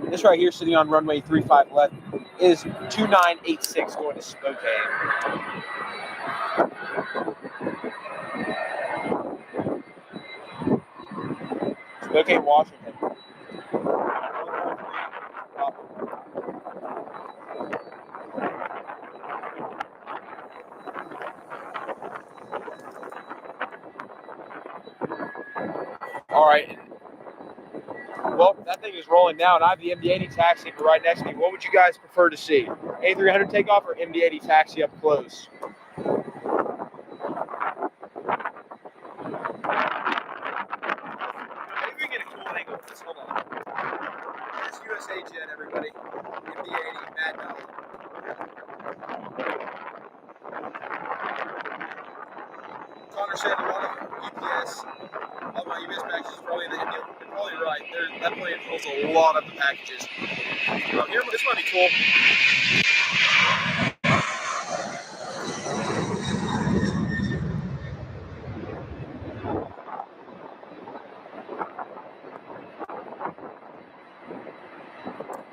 this right here, sitting on runway 35 left, is 2986 going to Spokane. Spokane, Washington. All right. Well, that thing is rolling now, and I have the MD-80 taxi right next to me. What would you guys prefer to see? A300 takeoff or MD-80 taxi up close? Maybe we get a cool angle with this. Hold on. Here's USA Jet, everybody. MD-80, Mad Dog. Connor said a lot of UPS, all my UPS packages probably the India. You're probably right. That plane holds a lot of the packages. Here, this might be cool.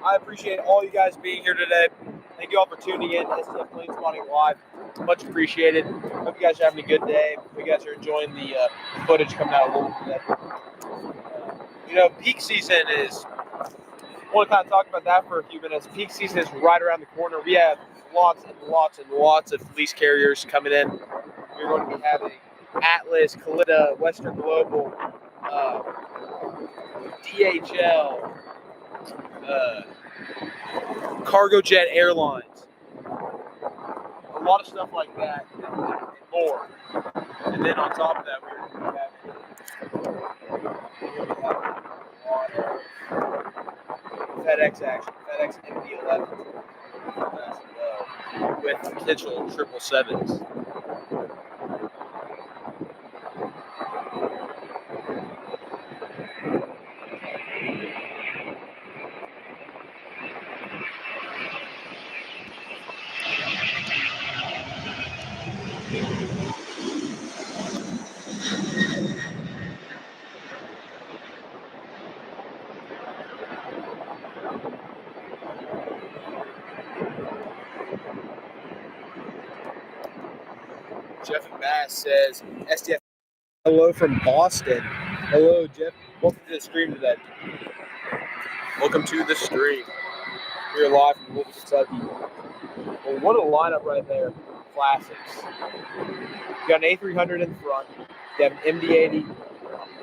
I appreciate all you guys being here today. Thank you all for tuning in to SDF Planespotting Live. Much appreciated. Hope you guys are having a good day. Hope you guys are enjoying the footage coming out of Louisville. Peak season is, I want to kind of talk about that for a few minutes. Peak season is right around the corner. We have lots and lots and lots of lease carriers coming in. We're going to be having Atlas, Calida, Western Global, DHL, Cargo Jet Airlines, a lot of stuff like that, and more. And then on top of that, we're going to have a lot of FedEx action, FedEx MD-11 as well, with potential 777s. Jeff and Bass says, SDF, hello from Boston. Hello, Jeff. Welcome to the stream today. Welcome to the stream. We're live from Louisville, Kentucky. Well, what a lineup right there. Classics. You got an A300 in front. You have an MD-80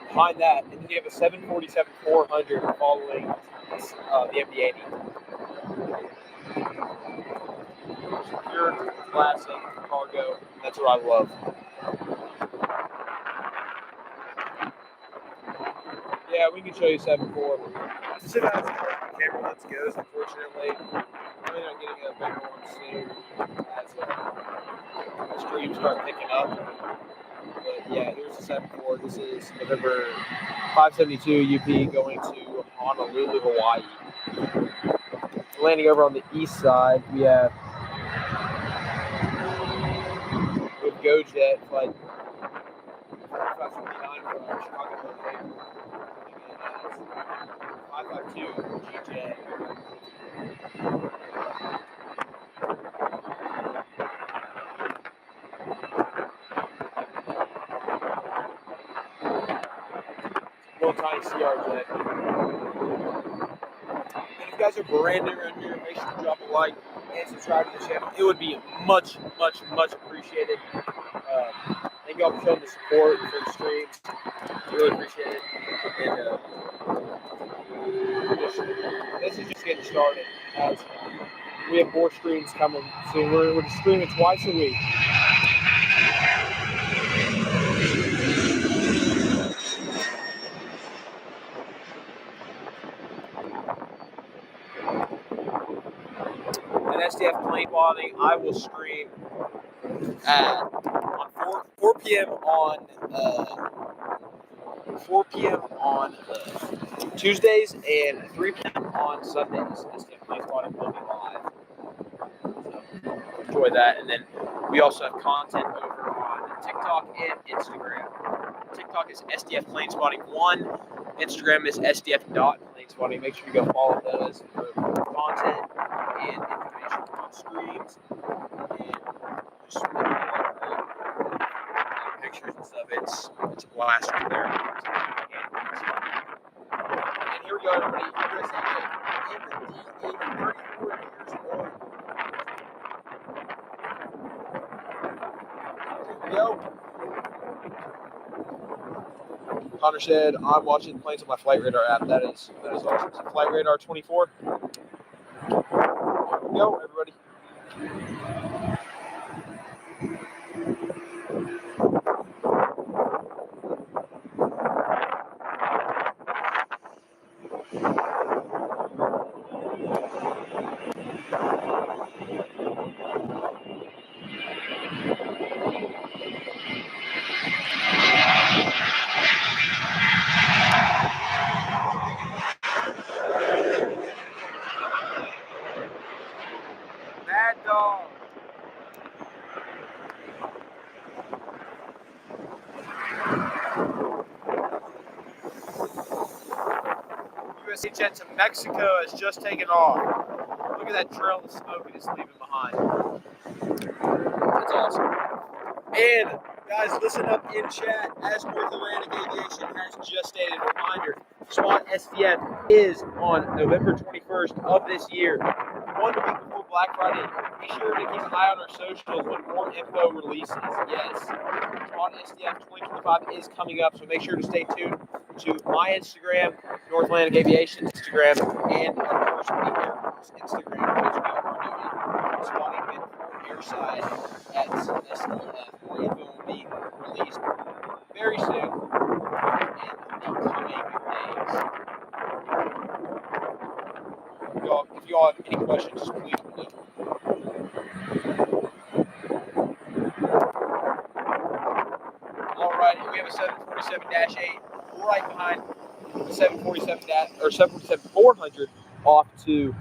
behind that, and then you have a 747-400 following the MD-80. Pure classic cargo. That's what I love. Yeah, we can show you 7.4. Sit out the camera lens goes, unfortunately. Planning on getting a bigger one soon as the streams start picking up. But yeah, here's the 7.4. This is November 572 UP going to Honolulu, Hawaii. Landing over on the east side, we have GoJet flight 559 from Chicago, Illinois. 552 GJ. Little tiny CRJ. And if you guys are brand new around here, make sure to drop a like and subscribe to the channel. It would be much, much, much appreciated. Thank you all for showing the support for the streams. Really appreciate it. And this is just getting started. We have more streams coming soon. We're just streaming twice a week. At SDF Planespotting, I will stream on 4 p.m. on Tuesdays and 3 p.m. on Sundays. SDF Planespotting will be live. So enjoy that, and then we also have content over on TikTok and Instagram. TikTok is SDF planespotting1. Instagram is sdf.planespotting. Make sure you go follow those for content and information on streams and just pictures and stuff. It's a blast over there. And here we go, everybody. USA MD 34 years old. Here we go. Connor said, I'm watching the planes on my flight radar app. That is awesome. So flight radar 24. Here we go, everybody. Mad Dog. USA jet to Mexico has just taken off. Look at that trail of smoke it is leaving behind. That's awesome. And guys, listen up in chat. As North Atlantic Aviation has just stated, a reminder, Spot SDF is on November 21st of this year, 1 week before Black Friday. Be sure to keep an eye on our socials when more info releases. Yes, Spot SDF 2025 is coming up, so make sure to stay tuned to my Instagram, North Atlantic Aviation Instagram, and of course the airport's Instagram, which we are doing spotting with airside at SDF. More info will be released very soon in the coming days. If you all have any questions, just please let me know. All right, we have a 747-8 right behind the 747-400 off to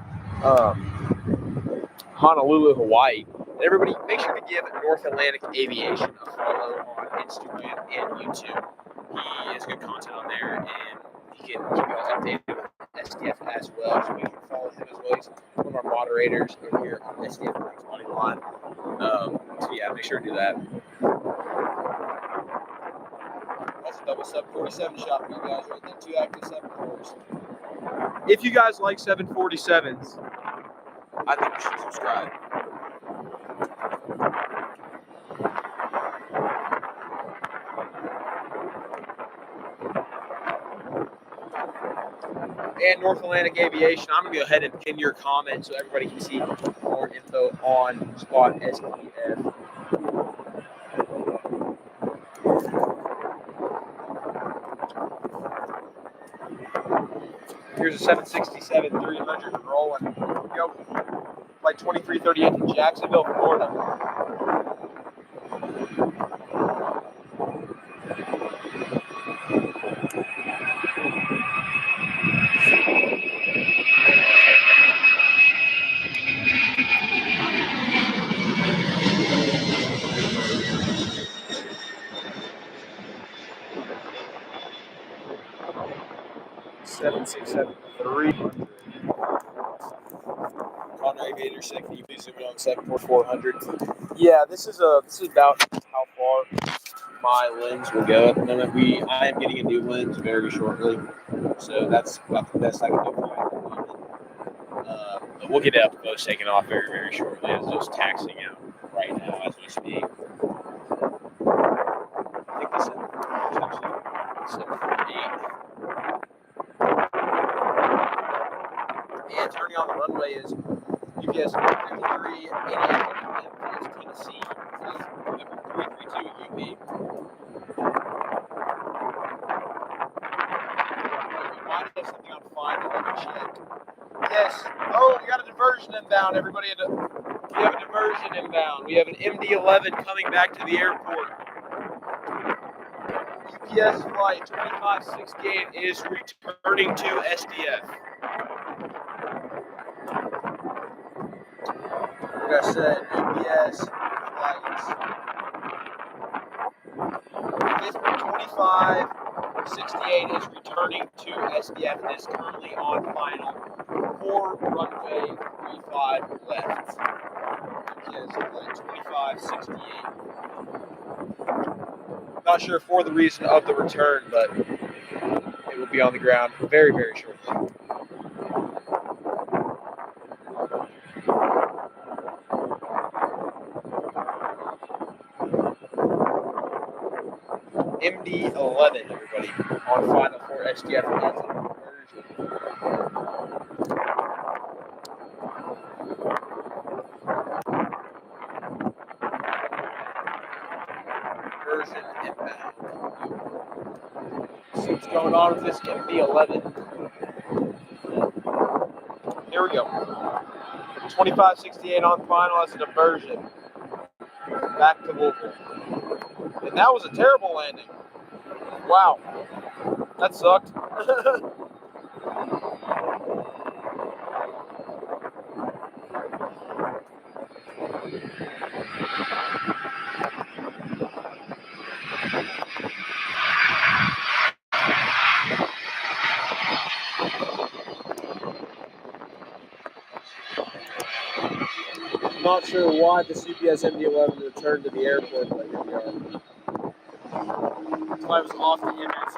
Honolulu, Hawaii. And everybody, make sure to give North Atlantic Aviation a follow on Instagram and YouTube. He has good content on there, and he can keep you all updated with SDF as well. So make sure to follow him as well. He's one of our moderators over here on SDF Planespotting Line. So yeah, make sure to do that. That's a double 747 shot for you guys right there. 2 active 747s. If you guys like 747s, I think you should subscribe. And North Atlantic Aviation, I'm going to go ahead and pin your comment so everybody can see more info on Spot SDF. Here's a 767-300 rolling. Here we go. Flight 2338 to Jacksonville, Florida. Seven six seven three. Connor Aviator said, "Can you please zoom in on 74400?" Yeah, this is about how far my lens will go at the moment. I am getting a new lens very shortly, so that's about the best I can do for you at the moment. But we'll get up close taken off very, very shortly. It's just taxiing out right now as we speak. I think this is actually 748. And turning on the runway is UPS 53 Indianapolis, Tennessee. This is number 332 UP. We might have something on fine, let me check. Yes. Oh, we got a diversion inbound, everybody. We have a diversion inbound. We have an MD-11 coming back to the airport. UPS flight 2568 is returning to SDF. Like I said, UPS flights 2568 is returning to SDF and is currently on final for runway 35 left. UPS flight 2568. Not sure for the reason of the return, but it will be on the ground very, very shortly. MD-11, everybody, on final for SDF as a version inbound. See what's going on with this MD-11. Here we go. 2568 on final as a diversion. Back to Louisville. And that was a terrible landing. Wow. That sucked. I'm not sure why this UPS MD-11 returned to the airport, but here we are. Flight was off the MSP.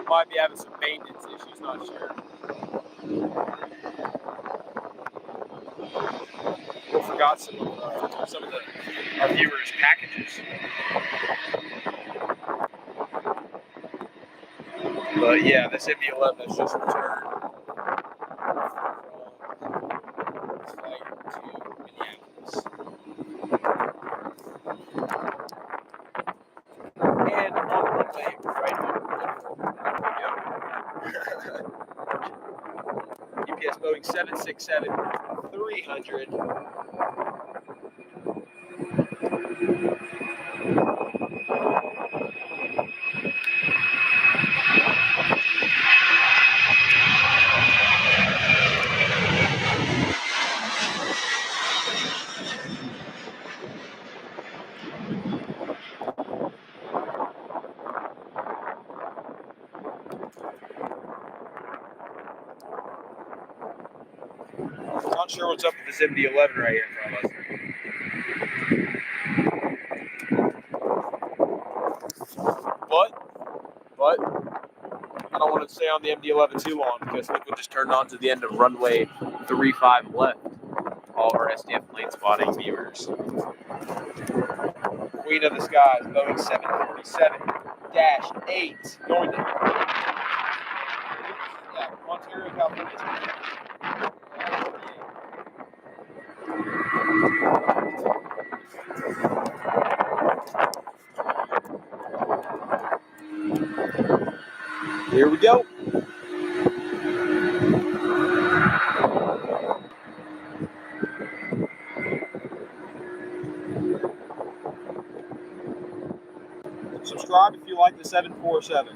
Might be having some maintenance issues, not sure. We forgot some of our viewers' packages. But yeah, this MD-11 has just returned from flight to Minneapolis. And on runway right over. UPS Boeing 767-300. Not sure what's up with this MD-11 right here in front of us. But I don't want to stay on the MD-11 too long because look what just turned on to the end of runway 35 left. All of our SDF plane spotting viewers. Queen of the Skies, Boeing 747-8, going to Ontario, California. Here we go. Subscribe if you like the 747.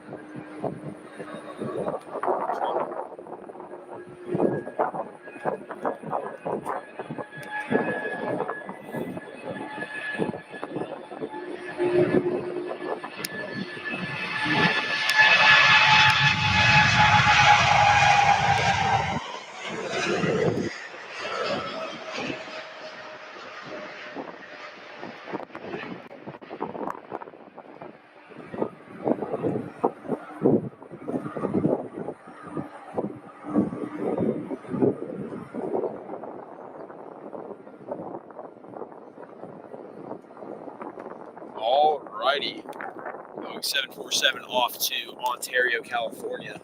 Alrighty. Boeing 747 off to Ontario, California.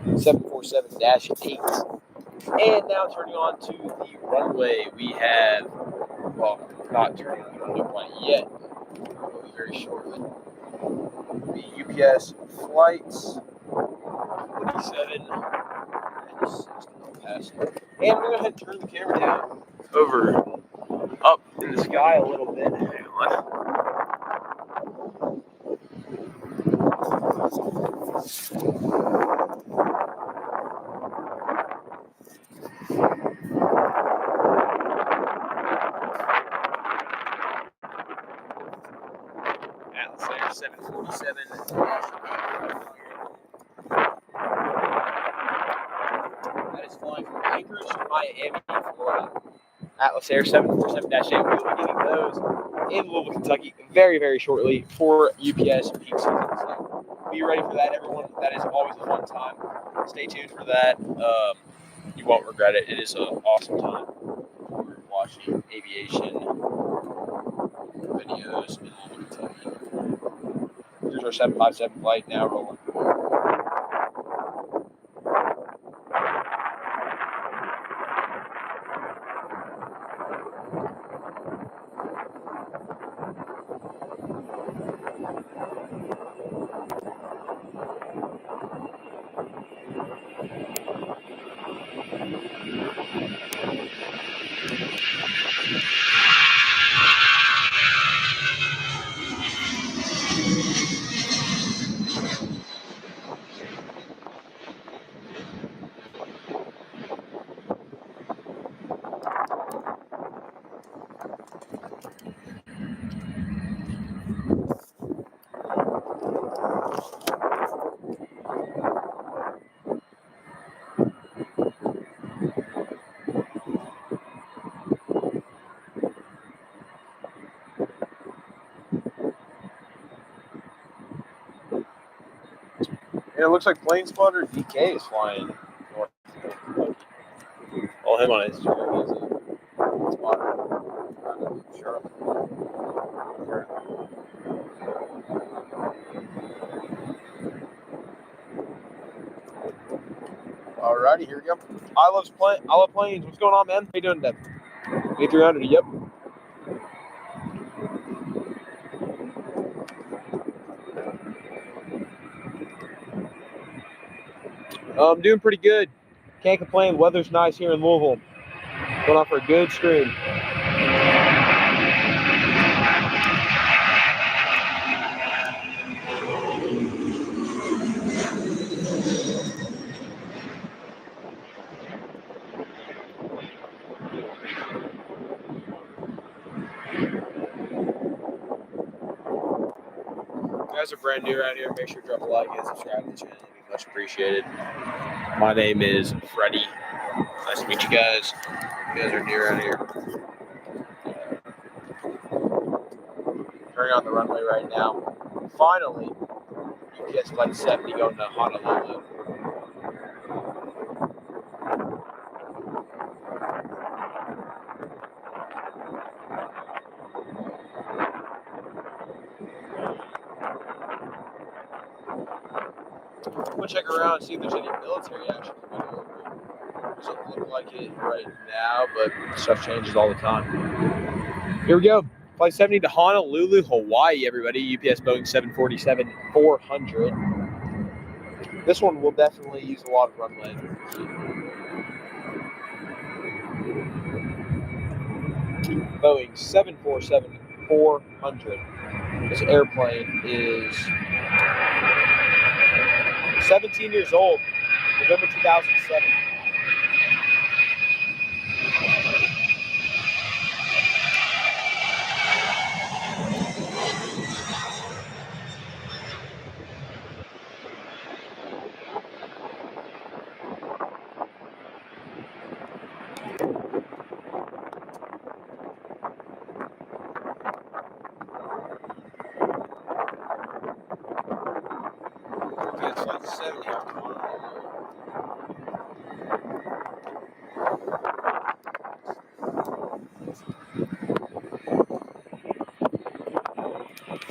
747-8. And now turning on to the runway, we have, well, not turning on, we don't know quite yet. Will be very shortly. The UPS flights 27 and 60 past. And we're going to go ahead and turn the camera down over up in the sky a little bit. 747. That is flying from Anchorage to Miami, Florida. Atlas Air 747-8. We will be getting those in Louisville, Kentucky very, very shortly for UPS peak season. So be ready for that, everyone. That is always a fun time. Stay tuned for that. You won't regret it. It is an awesome time. We're watching aviation videos in Louisville, Kentucky. Here's our 757 flight now rolling. And it looks like plane spotter DK is flying north of Kentucky. Follow him on Instagram. He's a spotter. Sure. Alrighty, here we go. I love planes. What's going on, man? How you doing today? A300. Yep. I'm doing pretty good. Can't complain. Weather's nice here in Louisville. Going on for a good stream. If you guys are brand new around here, make sure to drop a like and subscribe to the channel. It'd be much appreciated. My name is Freddie. Nice to meet you guys. If you guys are new around here. Turning on the runway right now. Finally, UPS Flight 70 going to Honolulu. I'm going to check around and see if there's any military action coming over. Doesn't look like it right now, but stuff changes all the time. Here we go. Flight 70 to Honolulu, Hawaii, everybody. UPS Boeing 747-400. This one will definitely use a lot of runway. Boeing 747-400. This airplane is 17 years old, November 2007. It's like 70 out of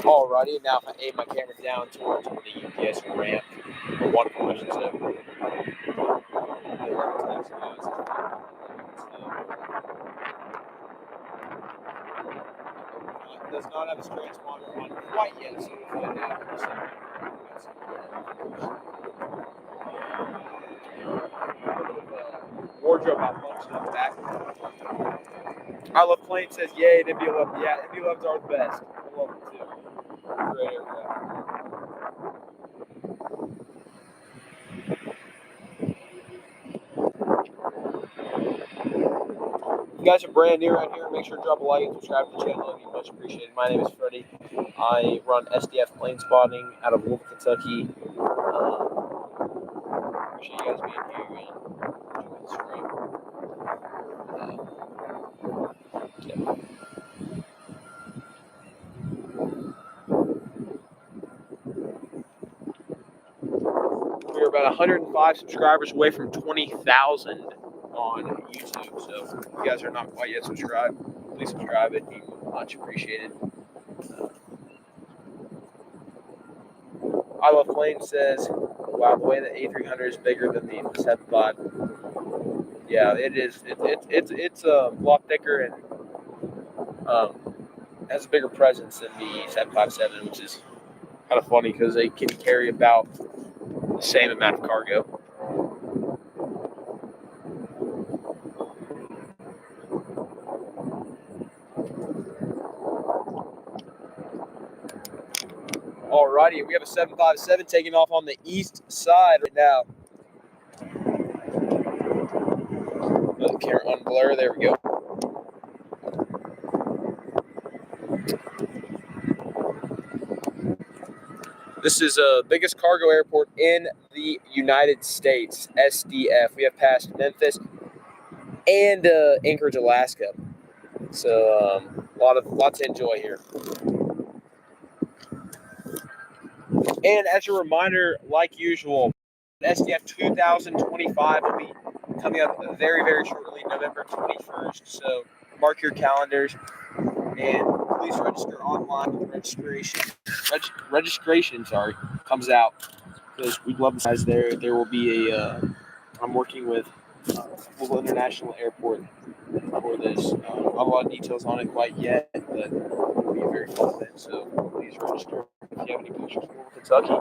Alrighty, now if I aim my camera down towards the UPS ramp, or one of them, I should say. It does not have its transponder on quite yet, so we'll find out. Wardrobe malfunction on the back. I love plane says yay, the MD-11. Yeah, MD-11s are the best. I love them too. Great aircraft. If you guys are brand new around here, make sure to drop a like and subscribe to the channel. It'd be much appreciated. My name is Freddie. I run SDF plane spotting out of Louisville, Kentucky. Appreciate you guys being here and enjoying the stream. Yeah. We are about 105 subscribers away from 20,000 on YouTube. So if you guys are not quite yet subscribed, please subscribe. It'd be much appreciated. I Love Planes says, wow, the way the A300 is bigger than the 75. Yeah, it is. It's a lot thicker and has a bigger presence than the 757, which is kind of funny because they can carry about the same amount of cargo. Alrighty, we have a 757 taking off on the east side right now. Let the camera unblur. There we go. This is the biggest cargo airport in the United States, SDF. We have passed Memphis and Anchorage, Alaska. So lots to enjoy here. And as a reminder, like usual, SDF 2025 will be coming up very, very shortly, November 21st. So mark your calendars and please register online when registration comes out, because we'd love to guys there. There will be I'm working with Louisville International Airport for this. Not a lot of details on it quite yet, but it'll be a very fun event. So please register. If you have any pictures from Kentucky,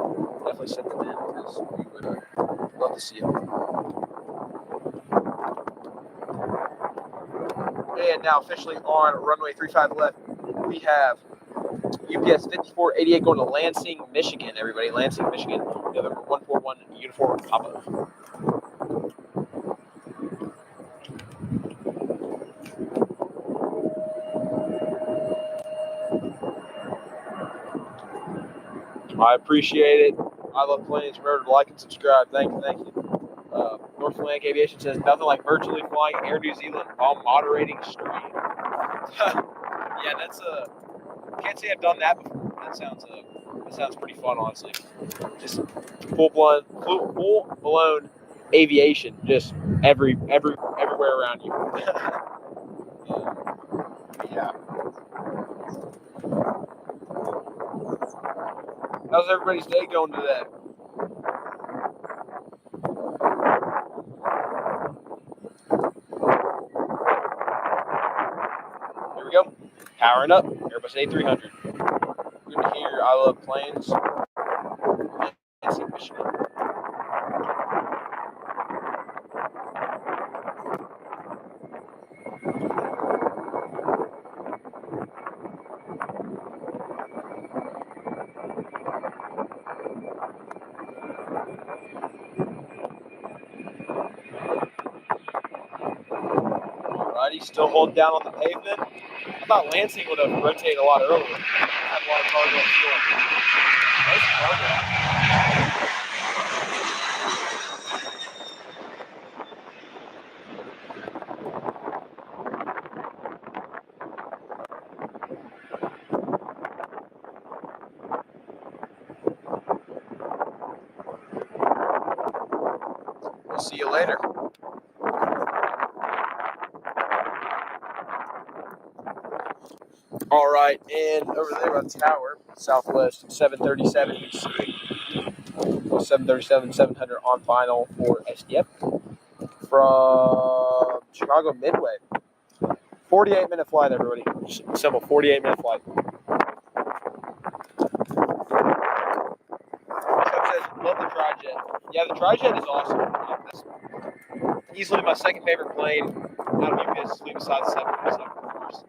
definitely send them in because we would love to see them. And now officially on runway 35 left, we have UPS 5488 going to Lansing, Michigan. Everybody, Lansing, Michigan, November 141 uniform Papa. I appreciate it. I love planes. Remember to like and subscribe. Thank you. North Atlantic Aviation says nothing like virtually flying Air New Zealand while moderating stream. Yeah, that's can't say I've done that before. That sounds pretty fun, honestly. Just full blown aviation, just everywhere around you. Yeah. How's everybody's day going today? Here we go. Powering up. Airbus A300. Good to hear. I love planes. Lansing, Michigan. Alrighty, still holding down on the pavement. I thought Lansing would have rotated a lot earlier. Had a lot of cargo and fuel. Nice cargo. We'll see you later. All right, and over there on the tower, Southwest 737 BC, 737-700 on final for SDF from Chicago Midway. 48-minute flight, everybody. Simple 48-minute flight. Chuck says, love the tri-jet. Yeah, the tri-jet is awesome. That's easily my second favorite plane out of UPS, besides the 747, of course.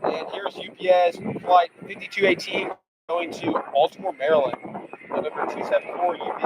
And here's UPS flight 5218 going to Baltimore, Maryland, November 274 UB.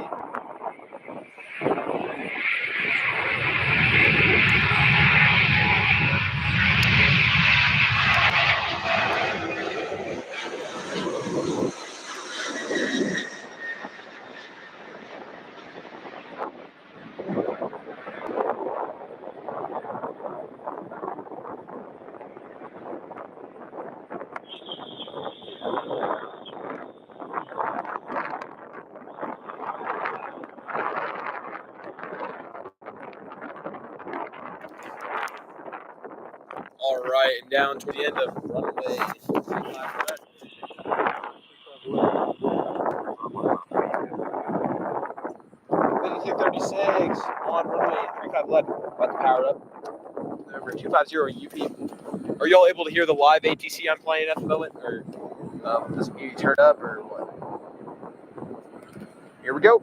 down toward the end of runway 5236 on runway 35 left. About to power up. Number 250 UP. Are y'all able to hear the live ATC I'm playing at the moment? Or does it need to turn up or what? Here we go.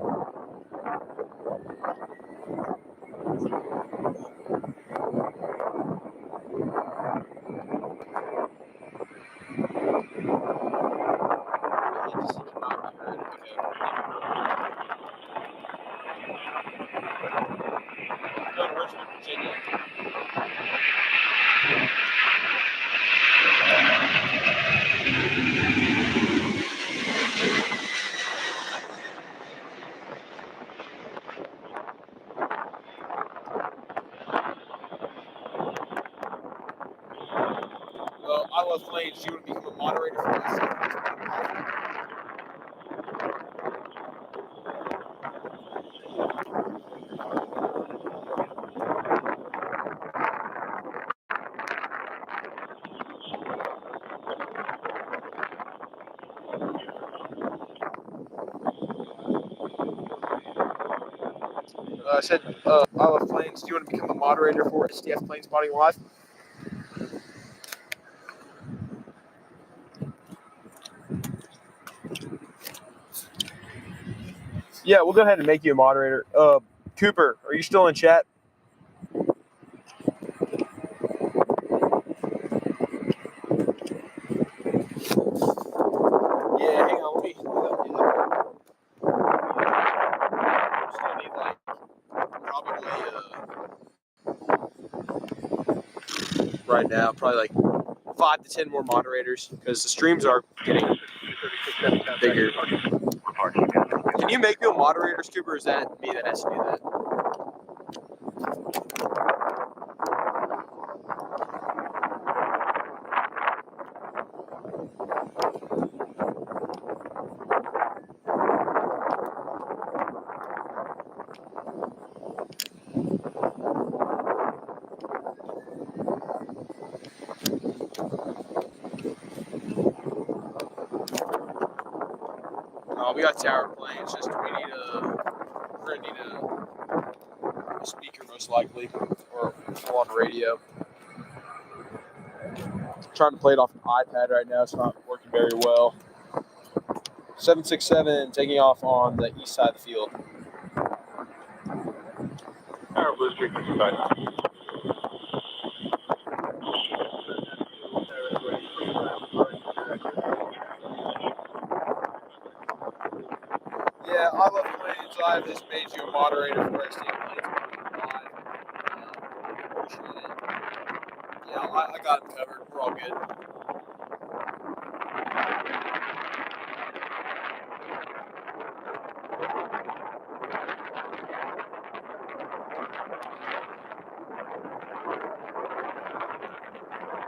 Going to Richmond, Virginia. Well, I love planes. You want to become a moderator for us? I said, I love planes. Do you want to become a moderator for SDF Planespotting Live? Yeah, we'll go ahead and make you a moderator. Cooper, are you still in chat? Yeah, hang on. Let me do that. Just gonna need like probably right now, probably like 5 to 10 more moderators because the streams are getting bigger. Can you make me a moderator, Cooper? Or is that me that has to do that? We got tower planes. Just we're gonna need a speaker most likely, or on radio. I'm trying to play it off an iPad right now. It's not working very well. 767 taking off on the east side of the field. Tower Blue Street, Yeah, I love planes. I've just made you a moderator for SDF Planes Live. Appreciate it. Yeah, I got it covered. We're all good.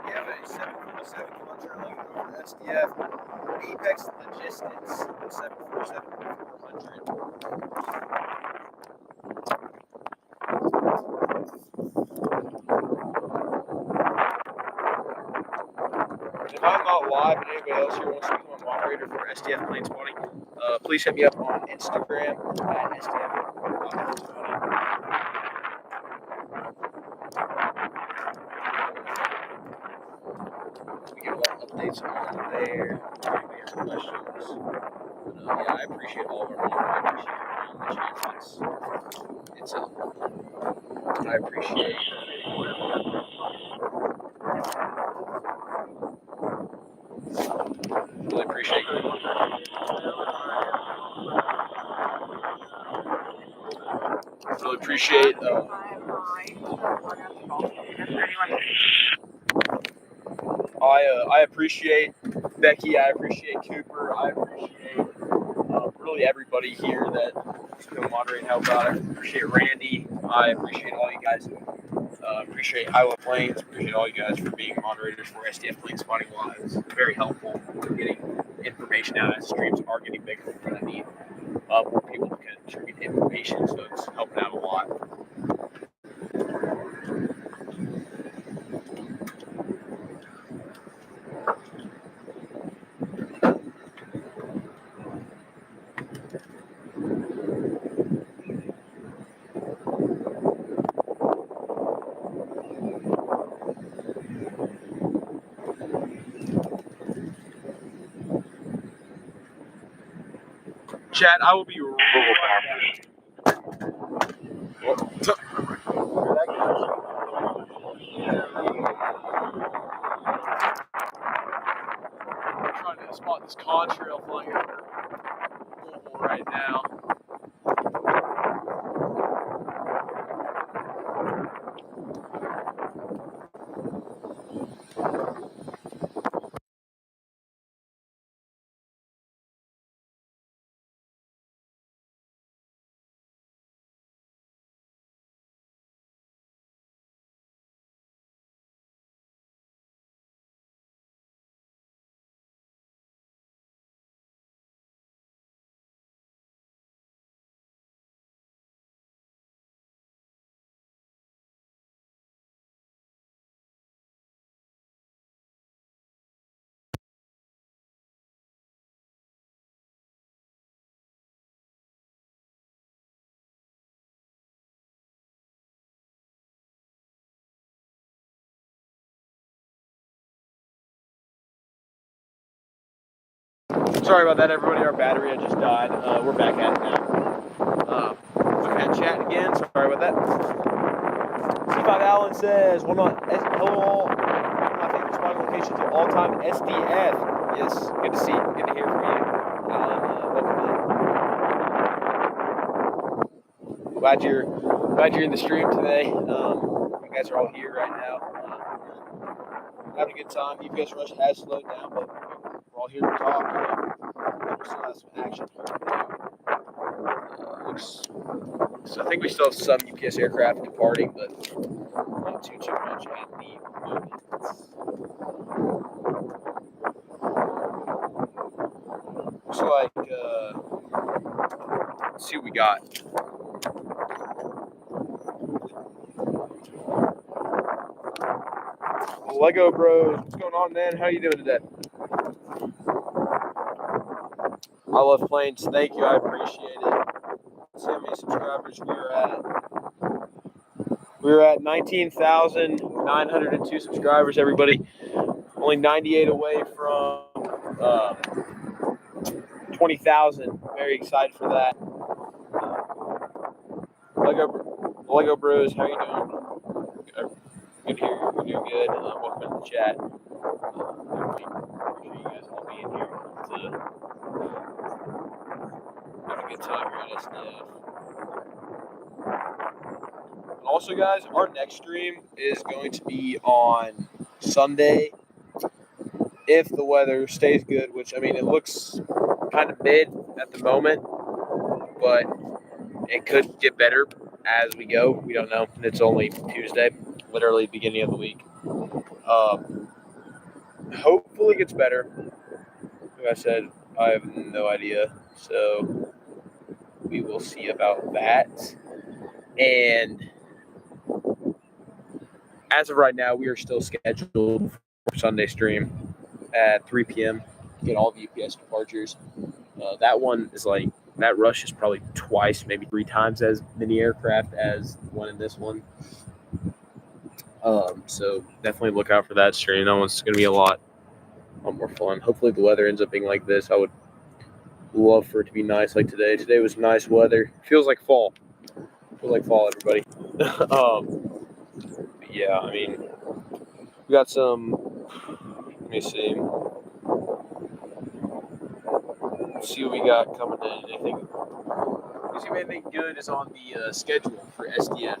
We have a 747 Contra looking over SDF Apex Logistics 747-400. If I'm not live and anybody else here wants to become a moderator for SDF Planespotting, please hit me up on Instagram at SDF. We get a lot of updates on there. If you have questions. Yeah, I appreciate all of our moderators here on the chance. It's I appreciate really appreciate you. Really appreciate I appreciate Becky. I appreciate Cooper. I appreciate really everybody here that is going to moderate and help out. I appreciate Randy. I appreciate all you guys. Appreciate Iowa Plains. Appreciate all you guys for being moderators for SDF Planespotting Live. It's very helpful for getting information out as streams are getting bigger. We're going to need more people to contribute information, so it's helping out a lot. chat. I will be right back. I'm trying to spot this contrail flying over Louisville right now. Sorry about that, everybody. Our battery had just died. We're back at it now. Looking at chat again. Sorry about that. C5 Allen says, hello all. One of my favorite spotting locations of all time, SDF. Yes, good to see you. Good to hear from you. Alan, welcome in. Glad you're in the stream today. You guys are all here right now. Having a good time. UPS Rush has slowed down, but we're all here to talk. We still have some action here. So I think we still have some UPS aircraft departing, but not too much at the moment. Looks like, let's see what we got. Lego Bros, what's going on, man? How you doing today? I love planes. Thank you. I appreciate it. Let's see how many subscribers we're at 19,902 subscribers, everybody. Only 98 away from 20,000. Very excited for that. Lego Bros, how you doing? Good to hear you're doing good. Welcome to the chat. Appreciate you guys all being here. Having a good time here at SDF. Also, guys, our next stream is going to be on Sunday if the weather stays good, which, I mean, it looks kind of mid at the moment, but it could get better as we go. We don't know. It's only Tuesday, literally beginning of the week. Hopefully it gets better. Like I said, I have no idea. So we will see about that. And as of right now, we are still scheduled for Sunday stream at 3 p.m. to get all the UPS departures. That one is like, that rush is probably twice, maybe 3 times as many aircraft as the one in this one. So definitely look out for that stream. That one's going to be a lot more fun. Hopefully the weather ends up being like this. I would love for it to be nice like today. Today was nice weather. Feels like fall. Feels like fall, everybody. Yeah, I mean, we got some. Let me see. Let's see what we got coming in. Anything? See if anything good is on the schedule for SDF.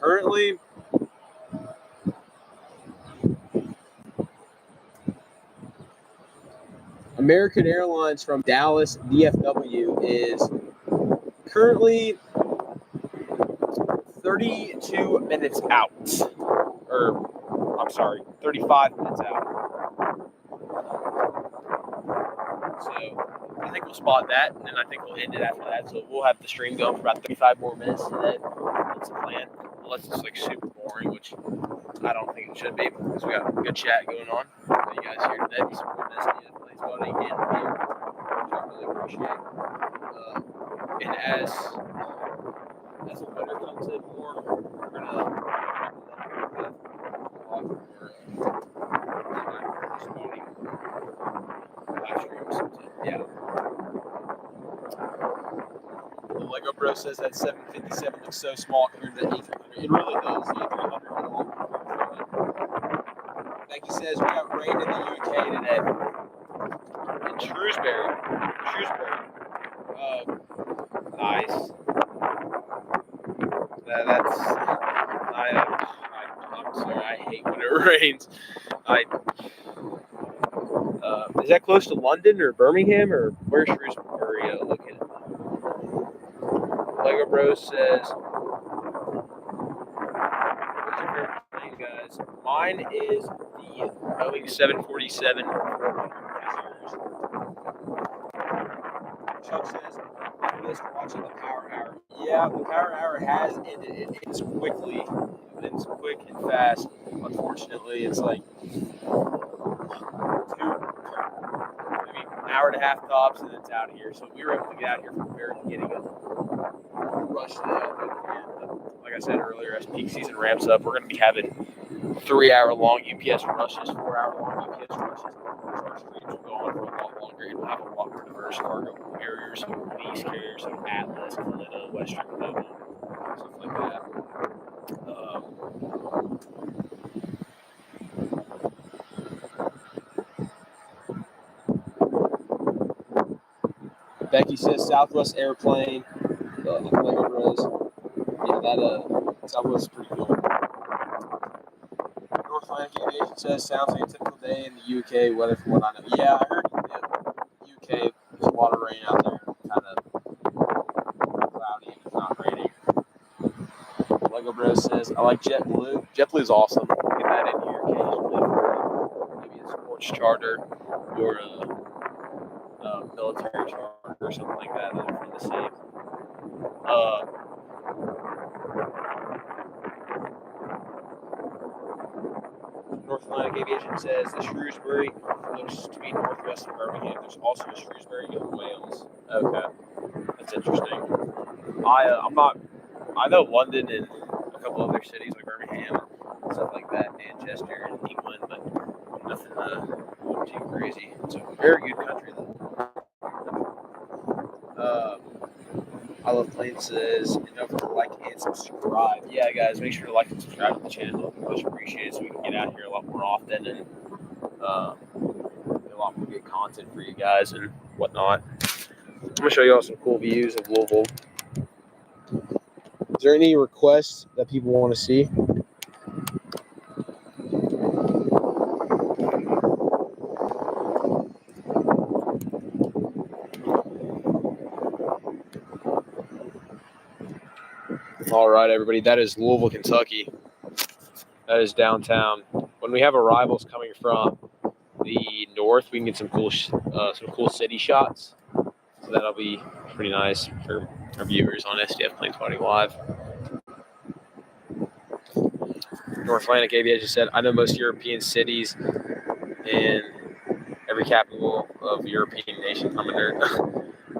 Currently, American Airlines from Dallas DFW is currently 32 minutes out. Or, I'm sorry, 35 minutes out. So I think we'll spot that, and then I think we'll end it after that. So we'll have the stream going for about 35 more minutes today. That's the plan. Unless it's like super boring, which I don't think it should be, because we got a good chat going on. So you guys here today, be supporting SDF planespotting again here, which I really appreciate. And as the weather comes in more, we're gonna says that 757 looks so small compared to the A300. It really does. The A300 is a lot more. Becky says we got rain in the UK today. In Shrewsbury. Nice. I'm sorry. I hate when it rains. Is that close to London or Birmingham or where's Shrewsbury located? Lego Bros says, "What's your favorite plane, guys?" Mine is the Boeing 747. Chuck says, "I missed watching the Power Hour." Yeah, the Power Hour has ended. It ends quickly. It ends quick and fast. Unfortunately, it's like maybe an hour and a half tops, and it's out of here. So we were able to get out here from the very beginning of the rush today. But like I said earlier, as peak season ramps up, we're going to be having 3-hour-long UPS rushes, 4-hour-long UPS rushes. Our streams will go on for a lot longer, and we'll have a lot more diverse cargo carriers, so these carriers, so Atlas, Kalina, Western Global, stuff like that. Becky says Southwest Airplane, Lego Bros. Yeah, that Southwest is pretty cool. North Atlantic Aviation says sounds like a typical day in the UK weather from what I know. Yeah, I heard UK there's a lot of rain out there, kind of cloudy and it's not raining. Lego Bros says I like JetBlue. JetBlue's awesome. Get that in here occasionally. Maybe a sports charter or a military charter or something like that. Those are the same. North Atlantic Aviation says the Shrewsbury looks to be northwest of Birmingham. There's also a Shrewsbury in Wales. Okay, that's interesting. I know London and a couple other cities like Birmingham and stuff like that, Manchester and England, but nothing too crazy. It's a very good country though. I Love Planes says, and don't forget to like and subscribe. Yeah, guys, make sure to like and subscribe to the channel. Much appreciated, so we can get out here a lot more often and get a lot more good content for you guys and whatnot. I'm gonna show you all some cool views of Louisville. Is there any requests that people want to see? All right, everybody, that is Louisville, Kentucky. That is downtown. When we have arrivals coming from the north, we can get some cool city shots. So that'll be pretty nice for our viewers on SDF Planespotting Live. North Atlantic Aviation said, I know most European cities and every capital of European nation. I'm a nerd.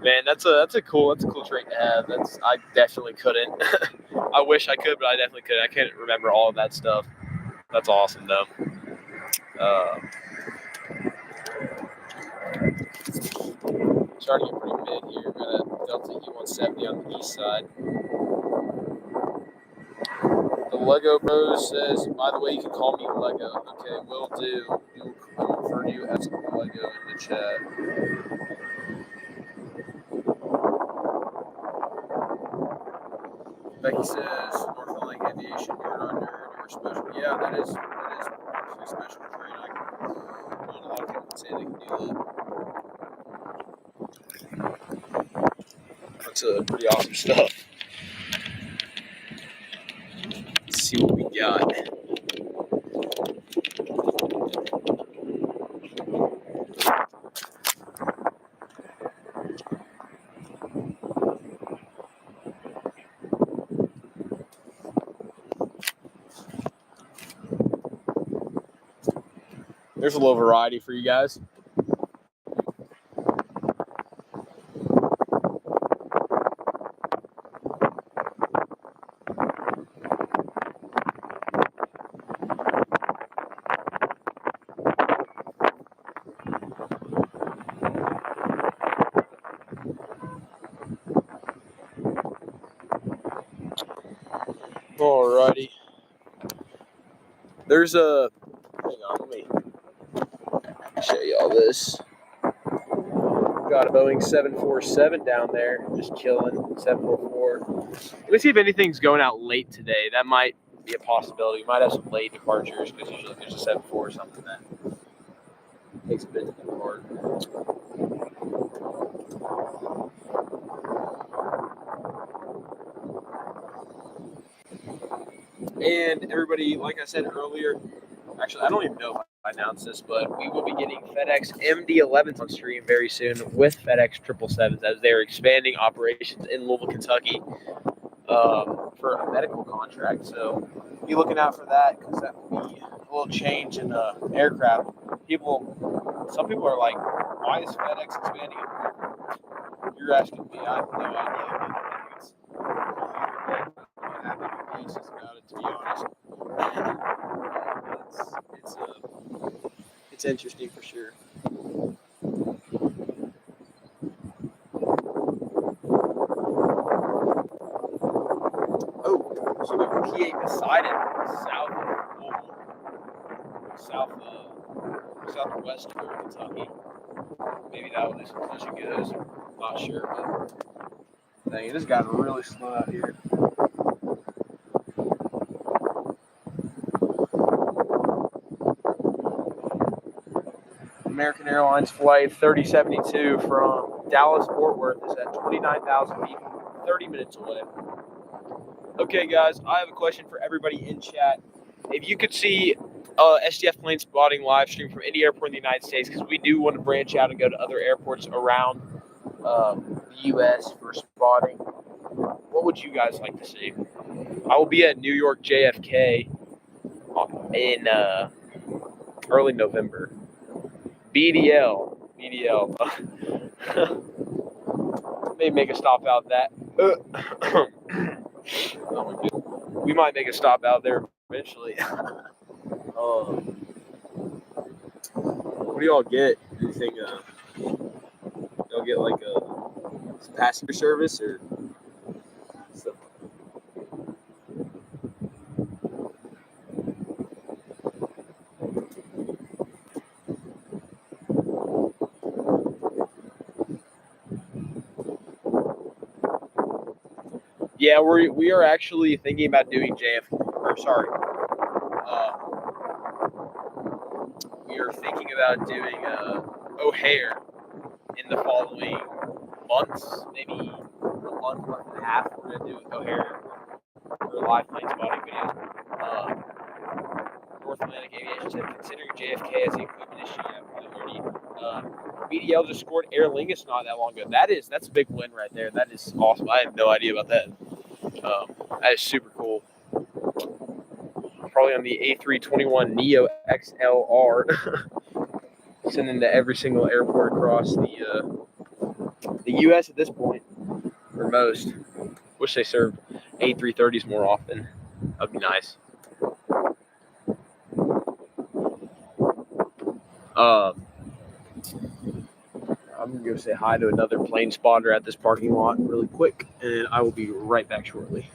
Man, that's a cool trait to have. I definitely couldn't. I wish I could, but I definitely couldn't. I can't remember all of that stuff. That's awesome though. Starting to get pretty mid here. We've got a Delta E-170 on the east side. The Lego Bros says, by the way, you can call me Lego. Okay, will do. We will refer to you as Lego in the chat. Becky says, North Atlantic Aviation, you're not nerd, you're special. Yeah, that is actually a special trait. A lot of people can say they can do that. That's pretty awesome stuff. Let's see what we got. There's a little variety for you guys. Alrighty. There's a. Hang on, let me show you all this. Got a Boeing 747 down there, just chilling. 744. Let me see if anything's going out late today. That might be a possibility. We might have some late departures because usually there's a 74 or something that takes a bit to depart. And everybody, like I said earlier, actually, I don't even know if I announced this, but we will be getting FedEx MD-11s on stream very soon with FedEx 777s as they're expanding operations in Louisville, Kentucky for a medical contract. So be looking out for that because that will be a little change in aircraft. Some people are like, why is FedEx expanding? You're asking me. I have no idea. I have no basis about it, to be honest. It's interesting for sure. Oh, so we can PA beside it, south of Louisville, southwest of Kentucky. Maybe that one is as close as it goes. Not sure, but dang, it has gotten really slow out here. American Airlines flight 3072 from Dallas Fort Worth is at 29,000 feet, 30 minutes away. Okay, guys, I have a question for everybody in chat. If you could see SDF plane spotting live stream from any airport in the United States, because we do want to branch out and go to other airports around the U.S. for spotting, what would you guys like to see? I will be at New York JFK in early November. BDL. Maybe make a stop out that. We might make a stop out there eventually. What do y'all get? Do you think y'all get like a passenger service or something? Yeah, we are actually thinking about doing we are thinking about doing O'Hare in the following months, maybe a month and a half. We're gonna do O'Hare for a live plane spotting video. North Atlantic Aviation said, considering JFK as the equipment issue, yeah, probably already. BDL just scored Aer Lingus not that long ago. That's a big win right there. That is awesome. I have no idea about that. That is super cool. Probably on the A321neo XLR, sending to every single airport across the U.S. at this point, or most. Wish they served A330s more often. That'd be nice. I'm gonna go say hi to another plane spotter at this parking lot really quick, and I will be right back shortly.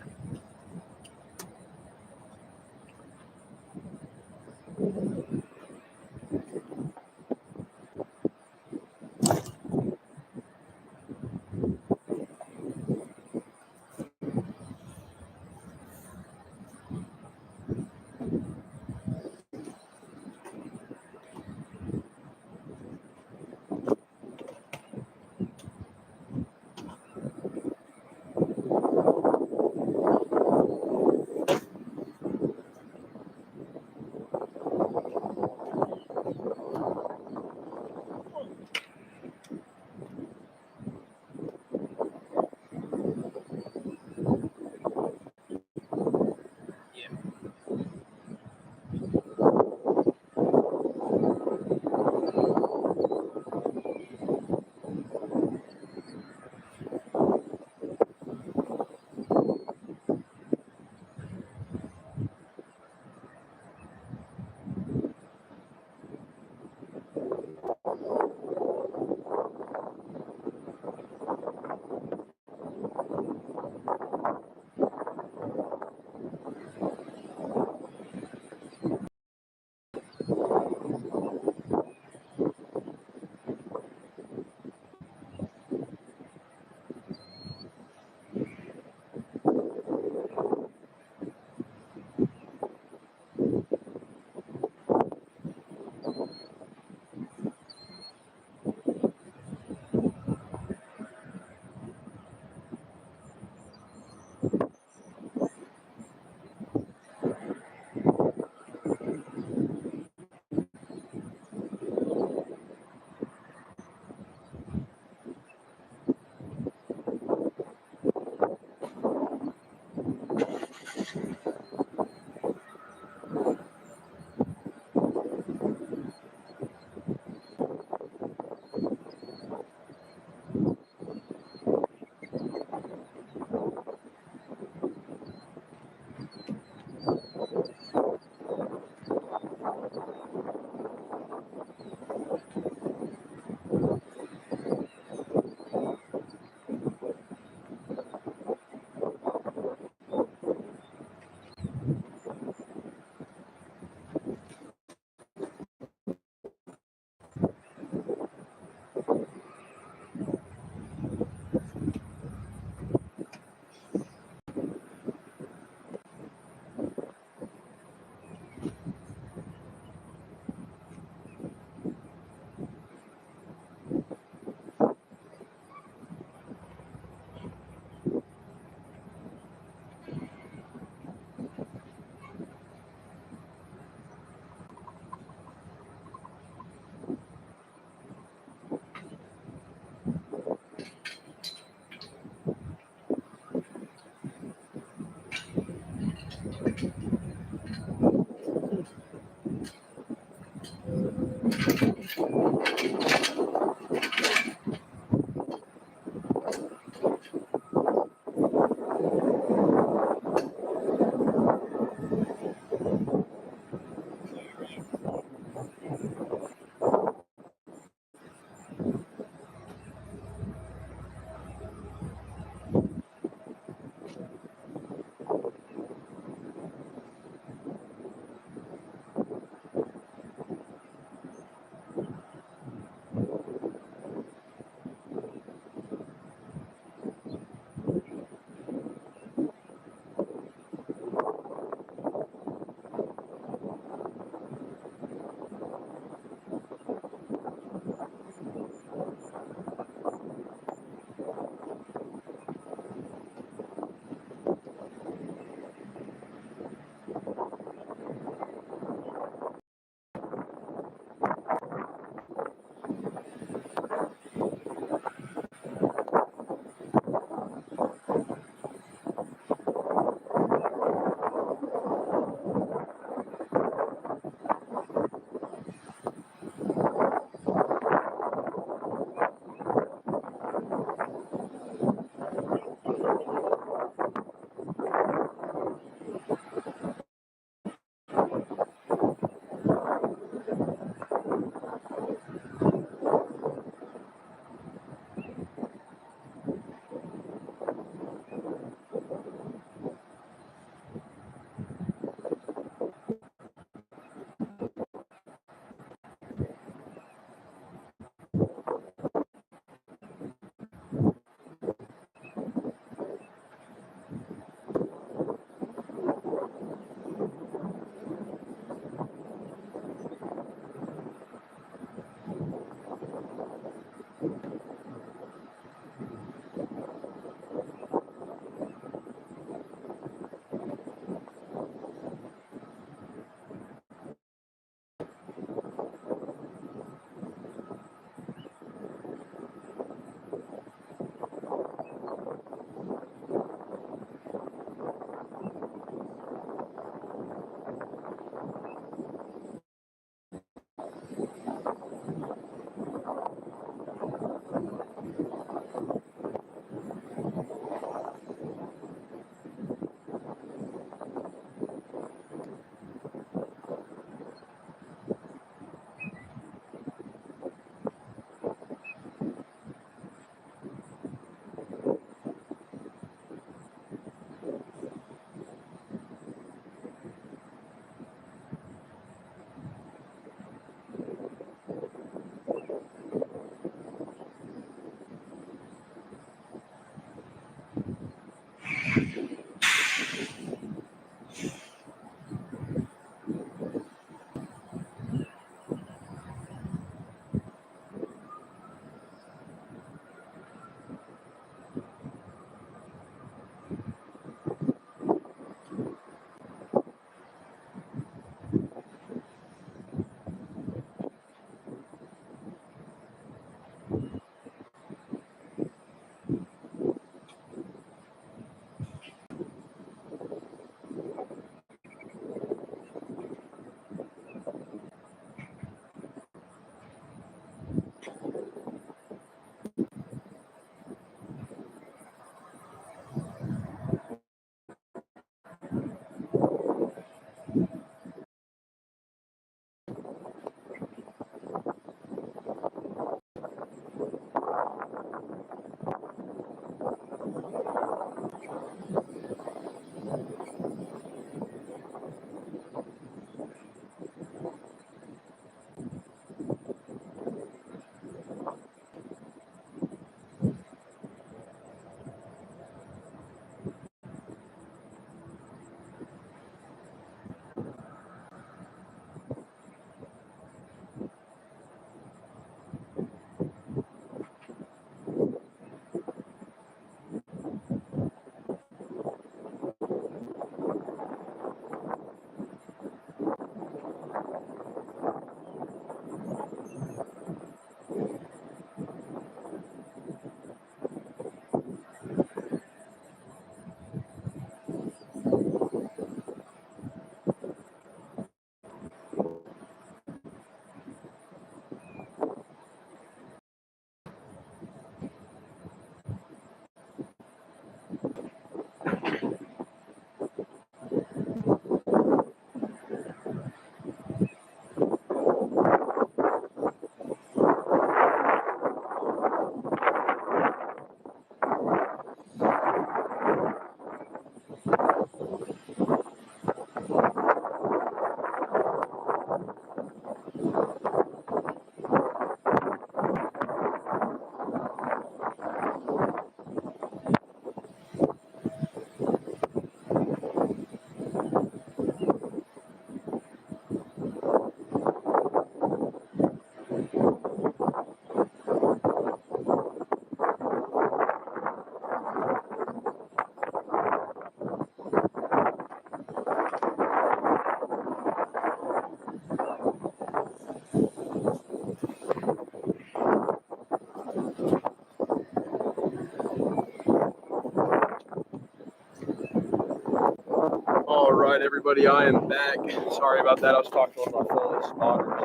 All right, everybody, I am back. Sorry about that. I was talking on my phone with spotters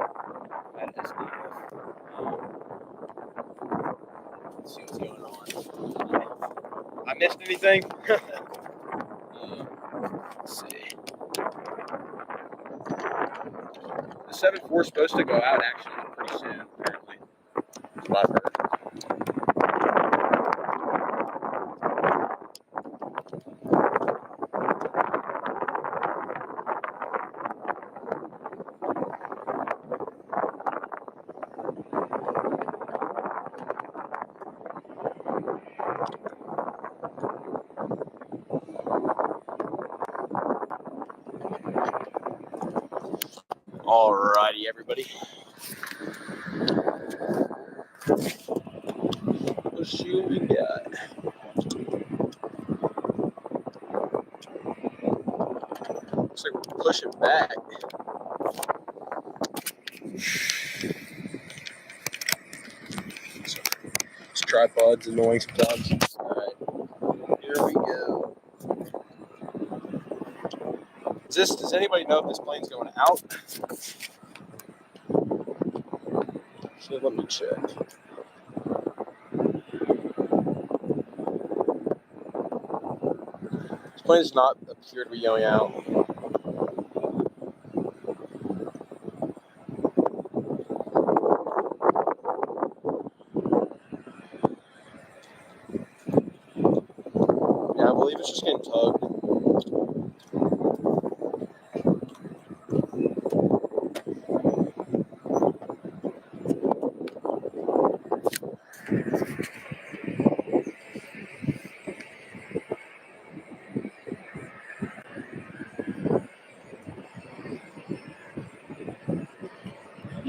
at SDF. Let's see what's going on. I missed anything? Let's see. The 7-4 is supposed to go out actually pretty soon, apparently. That's what I've heard. Alrighty, everybody. Let's see what we got. Looks like we're pushing back. This tripod's annoying sometimes. Alright, here we go. Does anybody know if this plane's going out? So let me check. This plane does not appear to be going out. Yeah, I believe it's just getting tugged.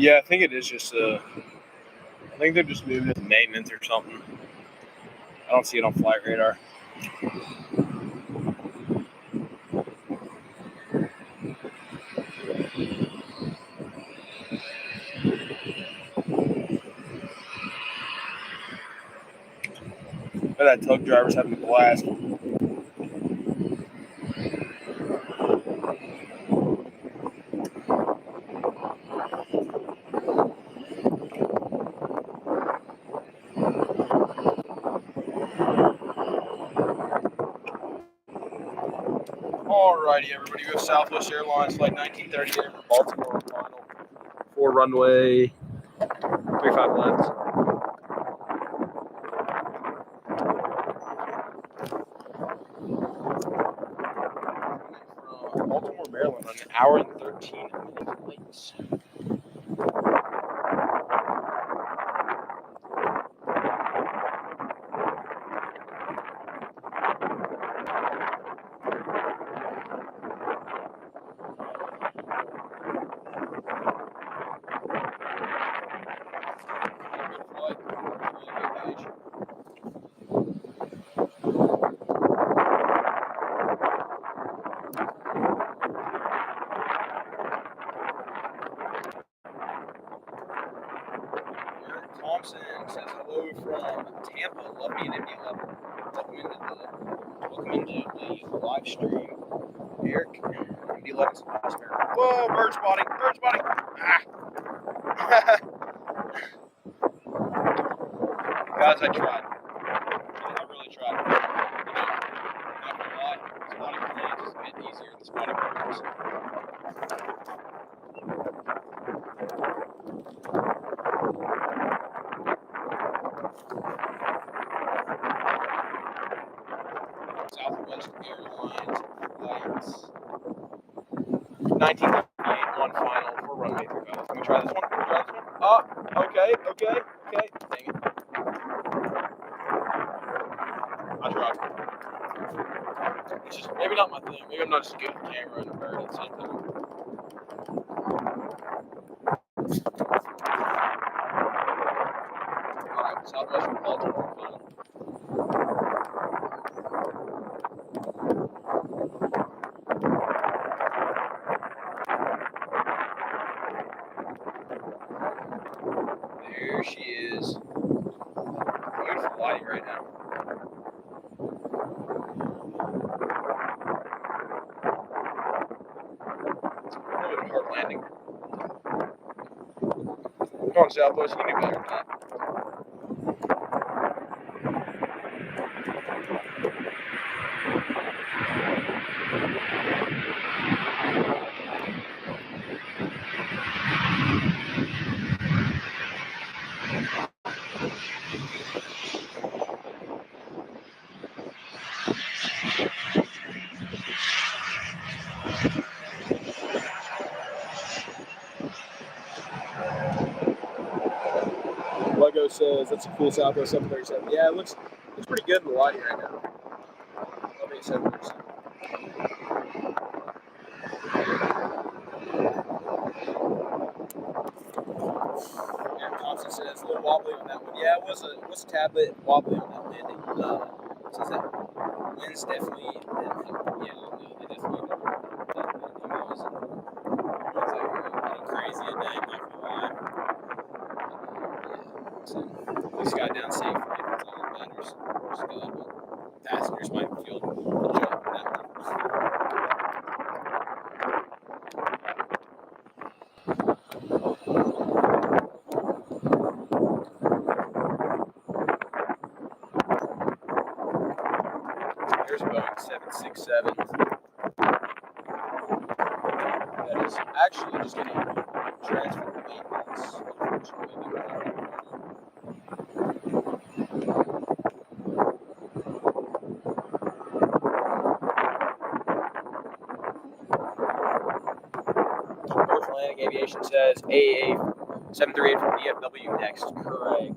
Yeah, I think it is just I think they're just moving it to maintenance or something. I don't see it on flight radar. But that tug driver's having a blast. Alrighty, everybody, we have Southwest Airlines flight 1938 from Baltimore final. 4 runway, 35 left. From Baltimore, Maryland, on an hour and 13 minutes late. Thompson says hello from Tampa. Love being in the level. Welcome into the live stream. Eric, MD11's last pair. Whoa, bird spotting, bird spotting. Ah. Guys, I tried. I really tried. Not gonna lie, spotting planes is a bit easier than spotting birds. Southwest Airlines flights 1998, one final for runway 35. Can we try this one? Can we try this one? Oh, okay. Dang it. I tried. It's just maybe not my thing. Maybe I'm not just good at the camera and the bird at the same time. Alright, Southwest from Baltimore final. There she is. Beautiful lighting right now. A little bit of hard landing. Come on, Southwest, you can do better than that. Lego says that's a cool Southwest 737. Yeah, it looks pretty good in the lighting right now. Love 87%. Yeah, Thompson says a little wobbly on that one. Yeah, it was a tad bit wobbly on that landing. Since that wind's definitely yeah, they definitely crazy at night, not gonna lie. So, at least got down safely. That's all that matters. But passengers might feel the jump in that one. There's a Boeing 767. That is actually just going to transfer to maintenance, unfortunately. North Atlantic Aviation says AAA 738 from DFW next. Correct.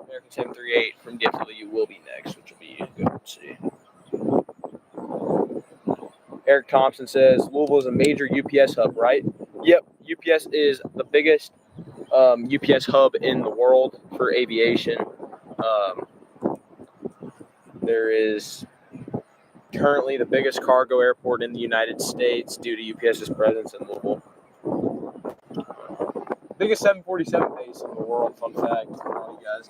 American 738 from DFW will be next, which will be good to see. Eric Thompson says Louisville is a major UPS hub, right? Yep, UPS is the biggest UPS hub in the world for aviation. There is currently the biggest cargo airport in the United States due to UPS's presence in Louisville. Biggest 747 base in the world, fun fact for all you guys.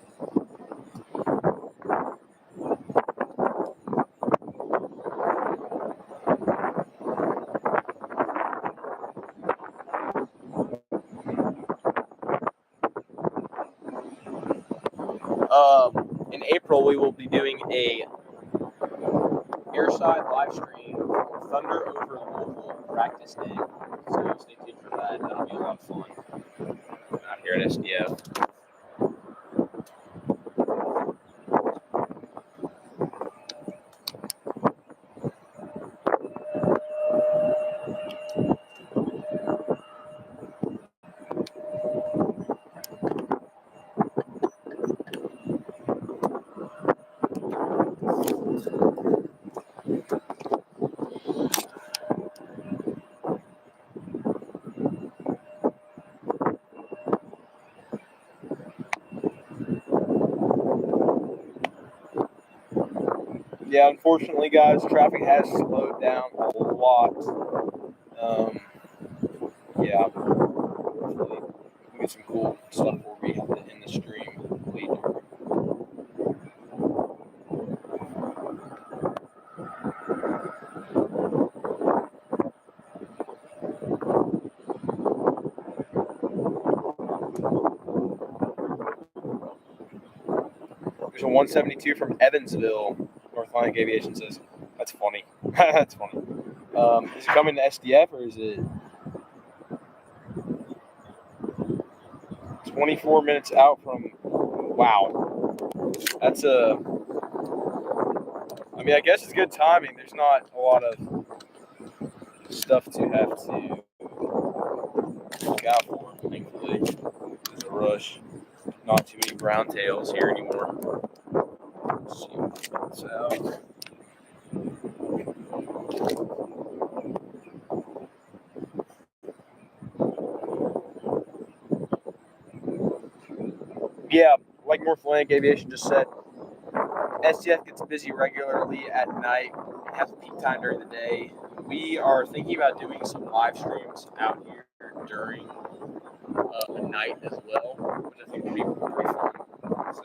In April, we will be doing a airside live stream for Thunder over Louisville practice day. So stay tuned for that. That'll be a lot of fun out here at SDF. Yeah, unfortunately, guys, traffic has slowed down a lot. Yeah, hopefully we get some cool stuff where we have to end the stream later. There's a 172 from Evansville. North Atlantic Aviation says, that's funny. That's funny. Is it coming to SDF or is it 24 minutes out from? Wow. That's I mean, I guess it's good timing. There's not a lot of stuff to have to look out for, thankfully. There's a rush. Not too many brown tails here anymore. Let's see what's out. Yeah, like North Atlantic Aviation just said, SDF gets busy regularly at night. It has a peak time during the day. We are thinking about doing some live streams out here during a night as well, which I think would be pretty fun. So,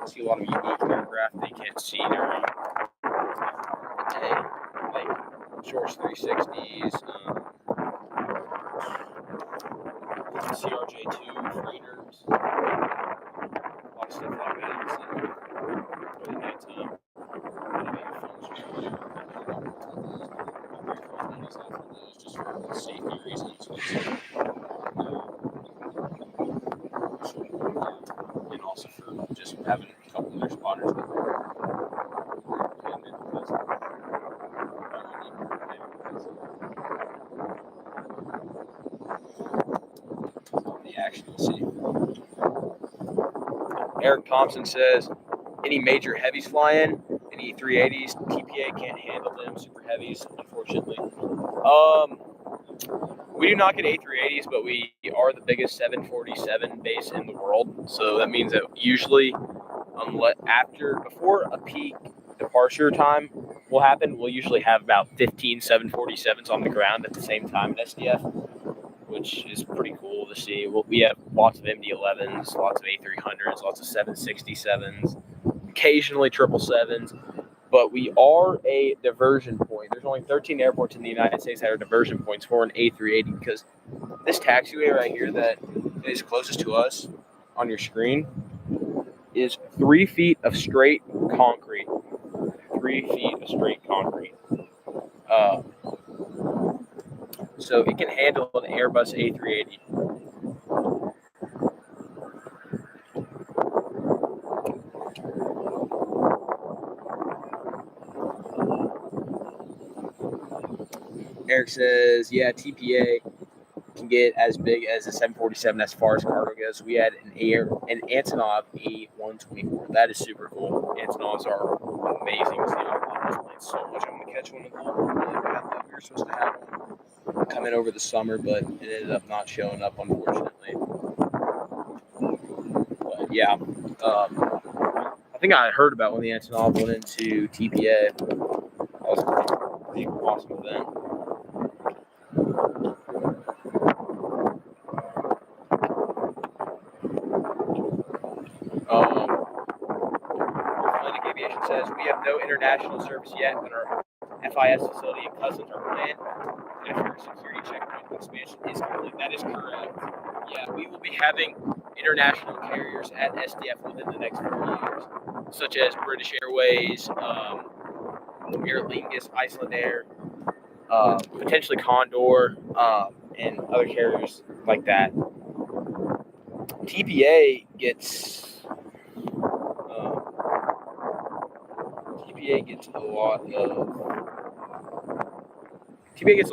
see a lot of unique aircraft they can't see during the day, like Shorts 360s, CRJ2 freighters, a lot of stuff like that. So, for the nighttime. Just for safety reasons. And also for just having a couple of their spotters that are independent. The action, we'll see. Eric Thompson says, any major heavies fly in? Any E380s? TPA can't handle them. Super heavies, unfortunately. We do not get A380s, but we are the biggest 747 base in the world. So that means that usually, before a peak departure time will happen, we'll usually have about 15 747s on the ground at the same time at SDF, which is pretty cool to see. We have lots of MD-11s, lots of A300s, lots of 767s, occasionally 777s. But we are a diversion point. There's only 13 airports in the United States that are diversion points for an A380 because this taxiway right here that is closest to us on your screen is 3 feet of straight concrete. 3 feet of straight concrete. So it can handle an Airbus A380. Eric says, yeah, TPA can get as big as a 747 as far as cargo goes. We had an Antonov A124. That is super cool. Antonovs are amazing. I love those planes so much. I'm going to catch one of them really bad. We were supposed to have one come in over the summer, but it ended up not showing up, unfortunately. Yeah. I think I heard about when the Antonov went into TPA. That was a pretty awesome event. Atlantic Aviation says we have no international service yet, but our FIS facility in Cousins are planned after security checkpoint expansion is complete. That is correct. Yeah, we will be having international carriers at SDF within the next 4 years, such as British Airways, Aer Lingus, Iceland Air, potentially Condor, and other carriers like that. TPA gets a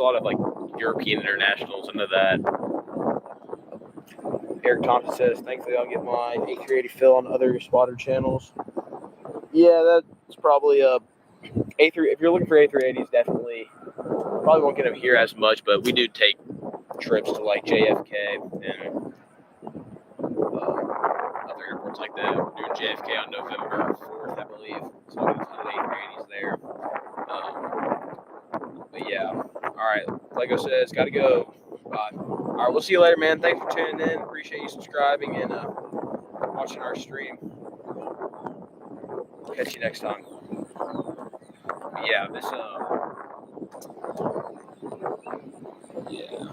lot of like European internationals into that. Eric Thompson says, thankfully I'll get my A380 fill on other spotter channels. Yeah, that's probably a A3. If you're looking for A380s, definitely probably won't get them here as much, but we do take trips to like JFK and other airports like that. We're doing JFK on November 4th, I believe. So we'll get some A380s there. But yeah, all right. Lego says, gotta go. Bye. All right, we'll see you later, man. Thanks for tuning in. Appreciate you subscribing and watching our stream. Catch you next time. But yeah, this yeah.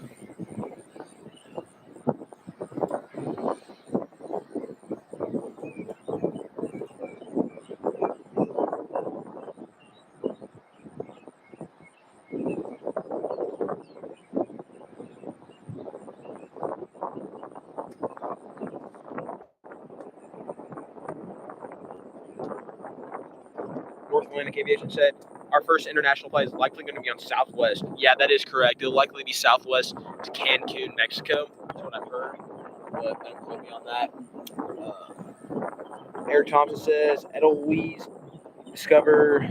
North Atlantic Aviation said, our first international flight is likely going to be on Southwest. Yeah, that is correct. It'll likely be Southwest to Cancun, Mexico. That's what I've heard. But don't quote me on that. Eric Thompson says, Edelweiss, Discover,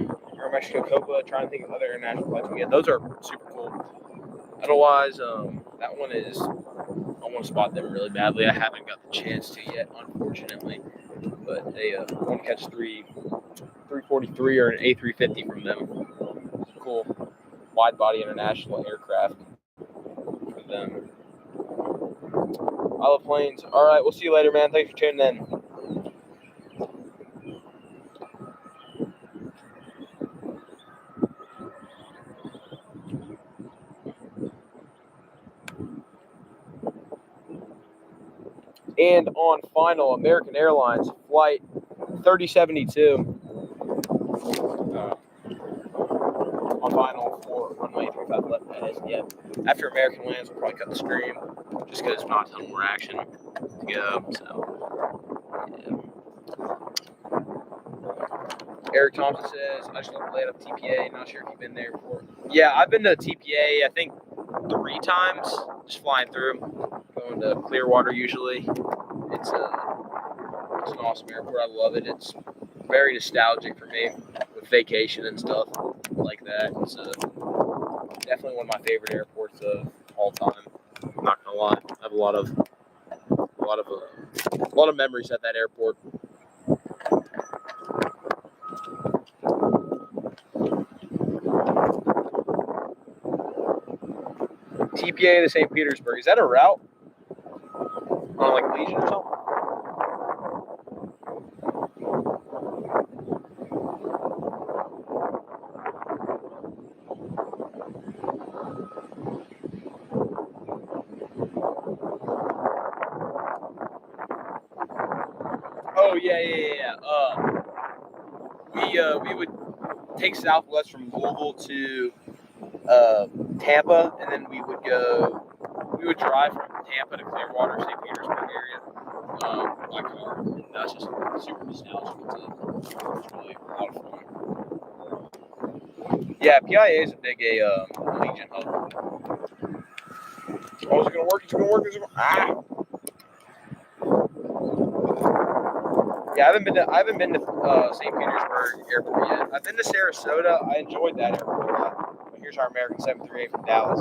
Mexico, Copa. Trying to think of other international flights we get. Those are super cool. Otherwise, that one is, I want to spot them really badly. I haven't got the chance to yet, unfortunately. But they want to catch 343 or an A350 from them. It's a cool wide body international aircraft for them. I love planes. All right, we'll see you later, man. Thanks for tuning in. And on final, American Airlines flight 3072. On final for runway 35 left at SDF. After American lands, we'll probably cut the stream just because there's not a ton more action to go. So, yeah. Eric Thompson says, I just love the layout of TPA. Not sure if you've been there before. Yeah, I've been to TPA, I think 3 times, just flying through. Going to Clearwater usually. It's an awesome airport. I love it. It's very nostalgic for me with vacation and stuff like that. It's definitely one of my favorite airports of all time. I'm not gonna lie. I have a lot of memories at that airport. TPA to St. Petersburg. Is that a route on like Legion or something? Oh yeah. We would take Southwest from Louisville to Tampa, and then we would drive from Tampa to Clearwater, St. Petersburg area by car. And that's just super nostalgic. It's really a lot of fun. Yeah, PIA is a big Legion hub. Oh, is it gonna work? Ah! Yeah, I haven't been to St. Petersburg Airport yet. I've been to Sarasota. I enjoyed that airport a lot. Here's our American 738 from Dallas.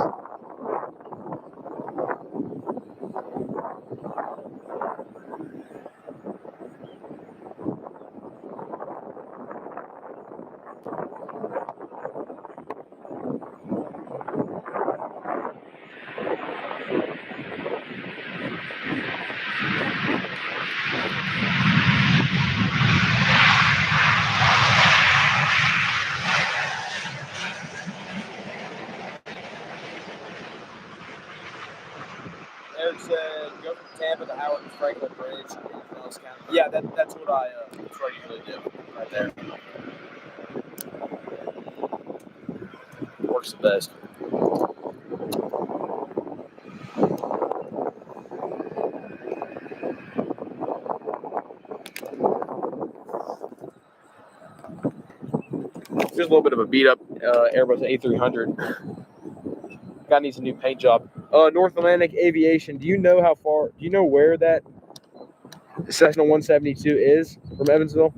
Eric said, go from Tampa to Howard to Franklin Bridge in Nellis County. Yeah, that's what I usually do right there. Works the best. Here's a little bit of a beat up Airbus A300. Guy needs a new paint job. North Atlantic Aviation. Do you know how far? Do you know where that Cessna 172 is from Evansville?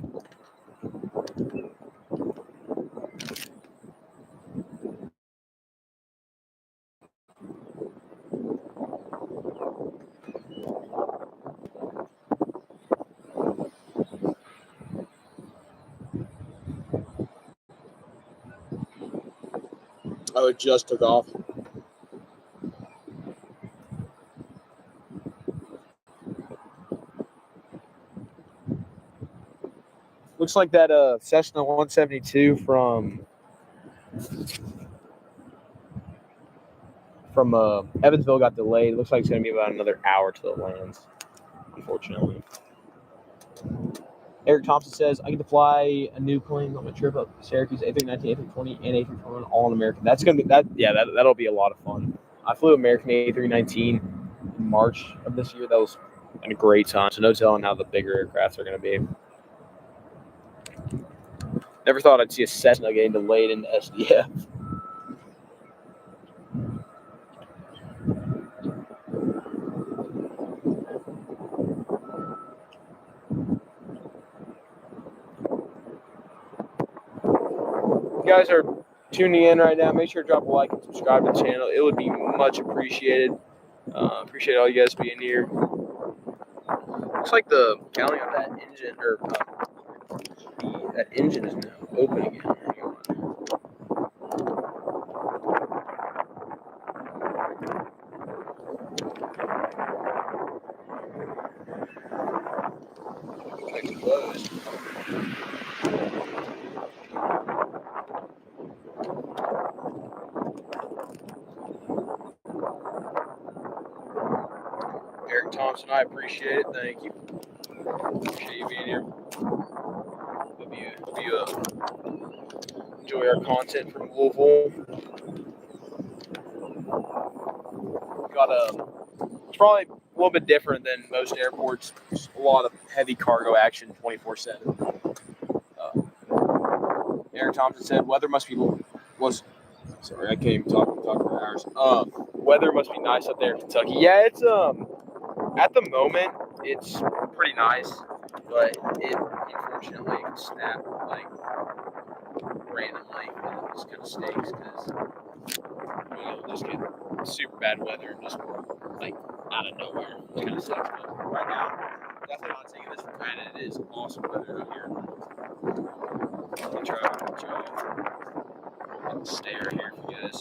Oh, it just took off. Looks like that Cessna 172 from Evansville got delayed. It looks like it's going to be about another hour till it lands, unfortunately. Eric Thompson says, I get to fly a new plane on my trip up Syracuse, A319, A320, and A321 all in American. That's going to be that. Yeah, that'll be a lot of fun. I flew American A319 in March of this year. That was a great time. So no telling how the bigger aircrafts are going to be. Never thought I'd see a Cessna getting delayed in the SDF. If you guys are tuning in right now, make sure to drop a like and subscribe to the channel. It would be much appreciated. Appreciate all you guys being here. Looks like the cowling on that engine, or that engine is now open again. Hang on. It's closed. Eric Thompson, I appreciate it. Thank you. Appreciate you being here. Hope you enjoy our content from Louisville. It's probably a little bit different than most airports. There's a lot of heavy cargo action 24/7. Eric Thompson said, weather must be sorry, I can't even talk for hours. Weather must be nice up there in Kentucky. Yeah, it's at the moment it's pretty nice, but it unfortunately can snap like randomly. It just kind of stinks because you'll just get super bad weather and just like out of nowhere. It kind of sucks. But right now, definitely not taking this for granted. It is awesome weather out here. I'll try to stay right here for you guys.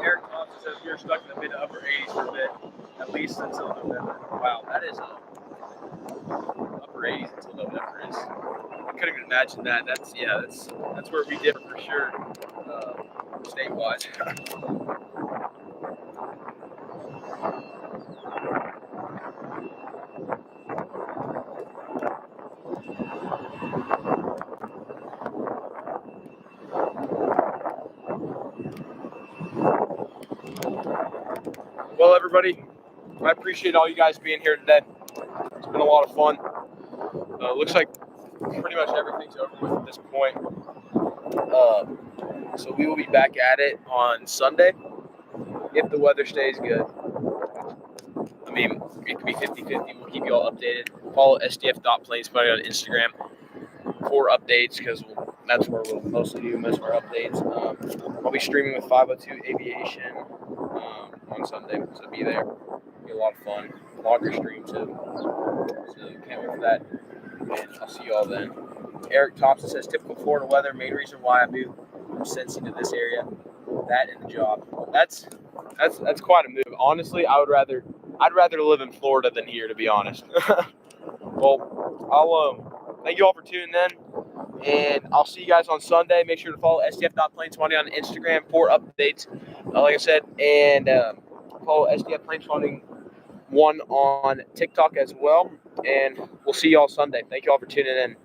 Eric Thompson says we are stuck in the mid to upper 80s for a bit, at least until November. Wow, that is upper 80s until November is. I couldn't even imagine that. That's where we differ for sure, statewide. Well, everybody, I appreciate all you guys being here today. It's been a lot of fun. Looks like pretty much everything's over with at this point. So we will be back at it on Sunday if the weather stays good. I mean, it could be 50-50. We'll keep you all updated. Follow SDF.planespotting on Instagram for updates because that's where we'll mostly do most of our updates. I'll be streaming with 502 Aviation on Sunday, so be there. It'll be a lot of fun. Vlogger stream too. So can't wait for that. And I'll see you all then. Eric Thompson says typical Florida weather. Main reason why I moved from Cincy to this area. That and the job. That's quite a move. Honestly, I'd rather live in Florida than here, to be honest. Well, I'll thank you all for tuning in, and I'll see you guys on Sunday. Make sure to follow SDF.planespotting on Instagram for updates, like I said, and follow SDF.planespotting 1 on TikTok as well. And we'll see you all Sunday. Thank you all for tuning in.